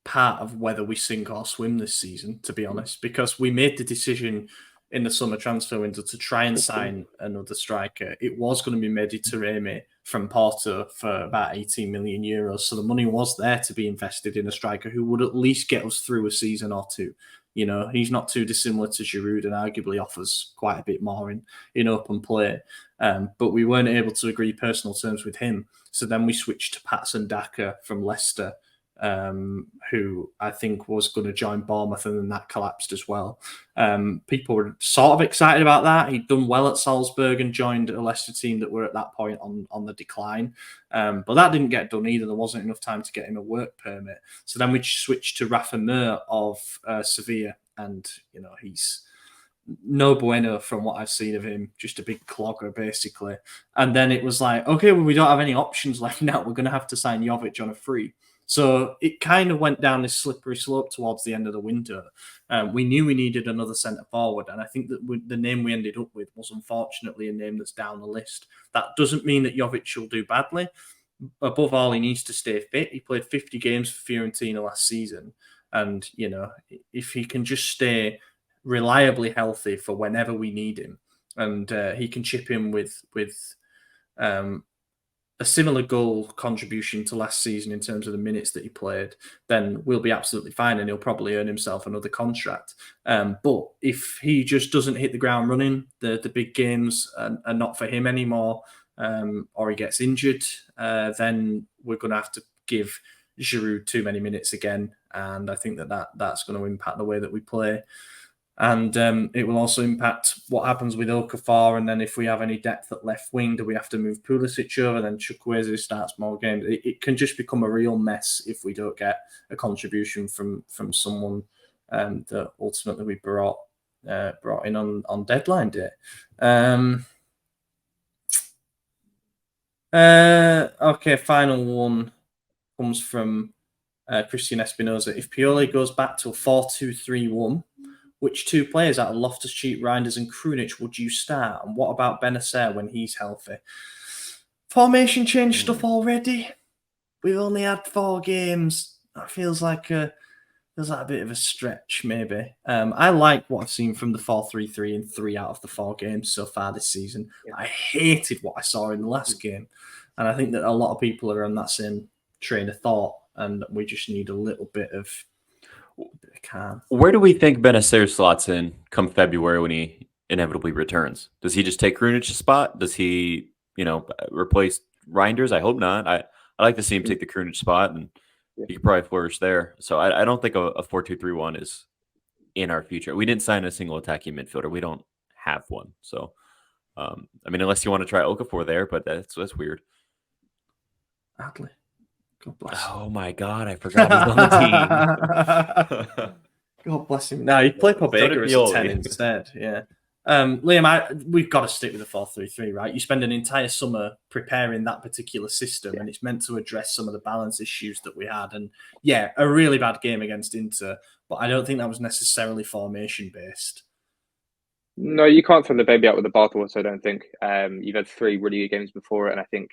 part of whether we sink or swim this season, to be honest, because we made the decision in the summer transfer window to try and sign another striker. It was going to be Mehdi Tharme from Porto for about 18 million euros. So the money was there to be invested in a striker who would at least get us through a season or two. You know, he's not too dissimilar to Giroud and arguably offers quite a bit more in open play. But we weren't able to agree personal terms with him. So then we switched to Patson Daka from Leicester, who I think was going to join Bournemouth, and then that collapsed as well. People were sort of excited about that. He'd done well at Salzburg and joined a Leicester team that were at that point on the decline. But that didn't get done either. There wasn't enough time to get him a work permit. So then we switched to Rafa Mir of Sevilla, and you know, he's no bueno from what I've seen of him, just a big clogger basically. And then it was like, okay, well, we don't have any options left now. We're going to have to sign Jovic on a free. So it kind of went down this slippery slope towards the end of the window. We knew we needed another centre forward, and I think that the name we ended up with was unfortunately a name that's down the list. That doesn't mean that Jovic will do badly. Above all, he needs to stay fit. He played 50 games for Fiorentina last season, and you know, if he can just stay reliably healthy for whenever we need him, and he can chip in with a similar goal contribution to last season in terms of the minutes that he played, then we'll be absolutely fine, and he'll probably earn himself another contract. But if he just doesn't hit the ground running, the big games are not for him anymore, or he gets injured, then we're going to have to give Giroud too many minutes again, and I think that's going to impact the way that we play. And it will also impact what happens with Okafor. And then if we have any depth at left wing, do we have to move Pulisic over? Then Chukwueze starts more games. It can just become a real mess if we don't get a contribution from someone that ultimately we brought in on deadline day. Okay, final one comes from Christian Espinoza. If Pioli goes back to a 4-2-3-1, which two players out of Loftus-Cheek, Reinders and Krunic would you start? And what about Benacer when he's healthy? Formation change stuff already? We've only had 4 games. That feels like a bit of a stretch, maybe. I like what I've seen from the 4-3-3 in 3 out of the 4 games so far this season. Yeah. I hated what I saw in the last game. And I think that a lot of people are on that same train of thought, and we just need a little bit of calm. Where do we think Benacer slots in come February when he inevitably returns? Does he just take Krunic's spot? Does he, replace Reinders? I hope not. I like to see him take the Krunic spot, and he could probably flourish there. So I don't think a 4-2-3-1 is in our future. We didn't sign a single attacking midfielder. We don't have one. So, unless you want to try Okafor there, but that's weird. Adley. God bless him. Oh my God, I forgot he's on the team. God bless him. No, he played Pobega as a 10 instead. Yeah. Liam, we've got to stick with the 4-3-3, right? You spend an entire summer preparing that particular system, and it's meant to address some of the balance issues that we had. And yeah, a really bad game against Inter, but I don't think that was necessarily formation based. No, you can't throw the baby out with the bathwater, I don't think. You've had 3 really good games before it, and I think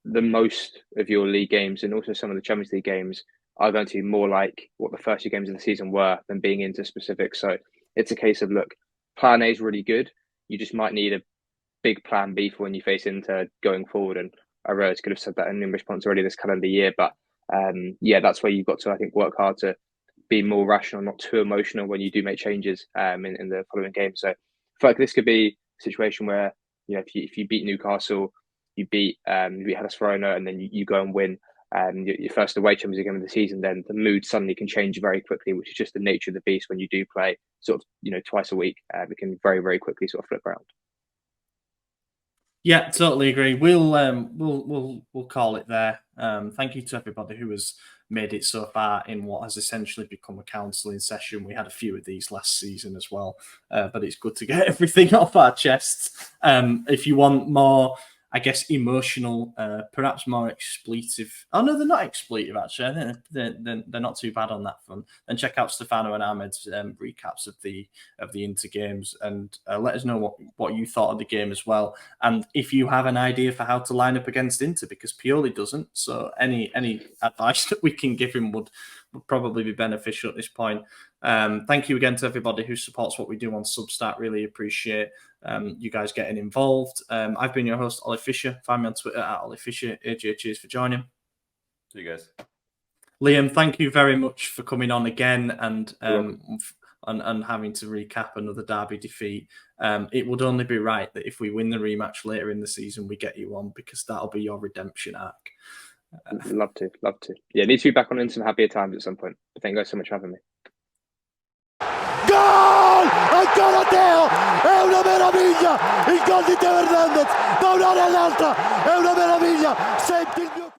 the most of your league games and also some of the Champions League games are going to be more like what the first 2 games of the season were than being into specifics. So it's a case of, look, plan A is really good. You just might need a big plan B for when you face Inter going forward. And I realize I could have said that in numerous points already this calendar year, but that's where you've got to, I think, work hard to be more rational, not too emotional when you do make changes in the following game. So I feel like this could be a situation where, if you beat Newcastle, you beat Hellas Verona, and then you go and win your first away Champions League game of the season, then the mood suddenly can change very quickly, which is just the nature of the beast when you do play sort of, twice a week. It can very, very quickly sort of flip around. Yeah, totally agree. We'll call it there. Thank you to everybody who has made it so far in what has essentially become a counselling session. We had a few of these last season as well, but it's good to get everything off our chests. If you want more I guess, emotional, perhaps more expletive. Oh no, they're not expletive actually. I think they're not too bad on that front. Then check out Stefano and Ahmed's recaps of the Inter games, and let us know what you thought of the game as well. And if you have an idea for how to line up against Inter, because Pioli doesn't, so any advice that we can give him would probably be beneficial at this point. Thank you again to everybody who supports what we do on Substack. Really appreciate you guys getting involved. I've been your host, Ollie Fisher. Find me on Twitter at Ollie Fisher. AJ, cheers for joining. See you guys. Liam, thank you very much for coming on again and having to recap another derby defeat. It would only be right that if we win the rematch later in the season, we get you on, because that'll be your redemption arc. Love to. Yeah, need to be back on in some happier times at some point. Thank you guys so much for having me. Gol! Ancora Teo! È una meraviglia! Il gol di Teo Hernandez da un'area all'altra! È una meraviglia! Senti il mio...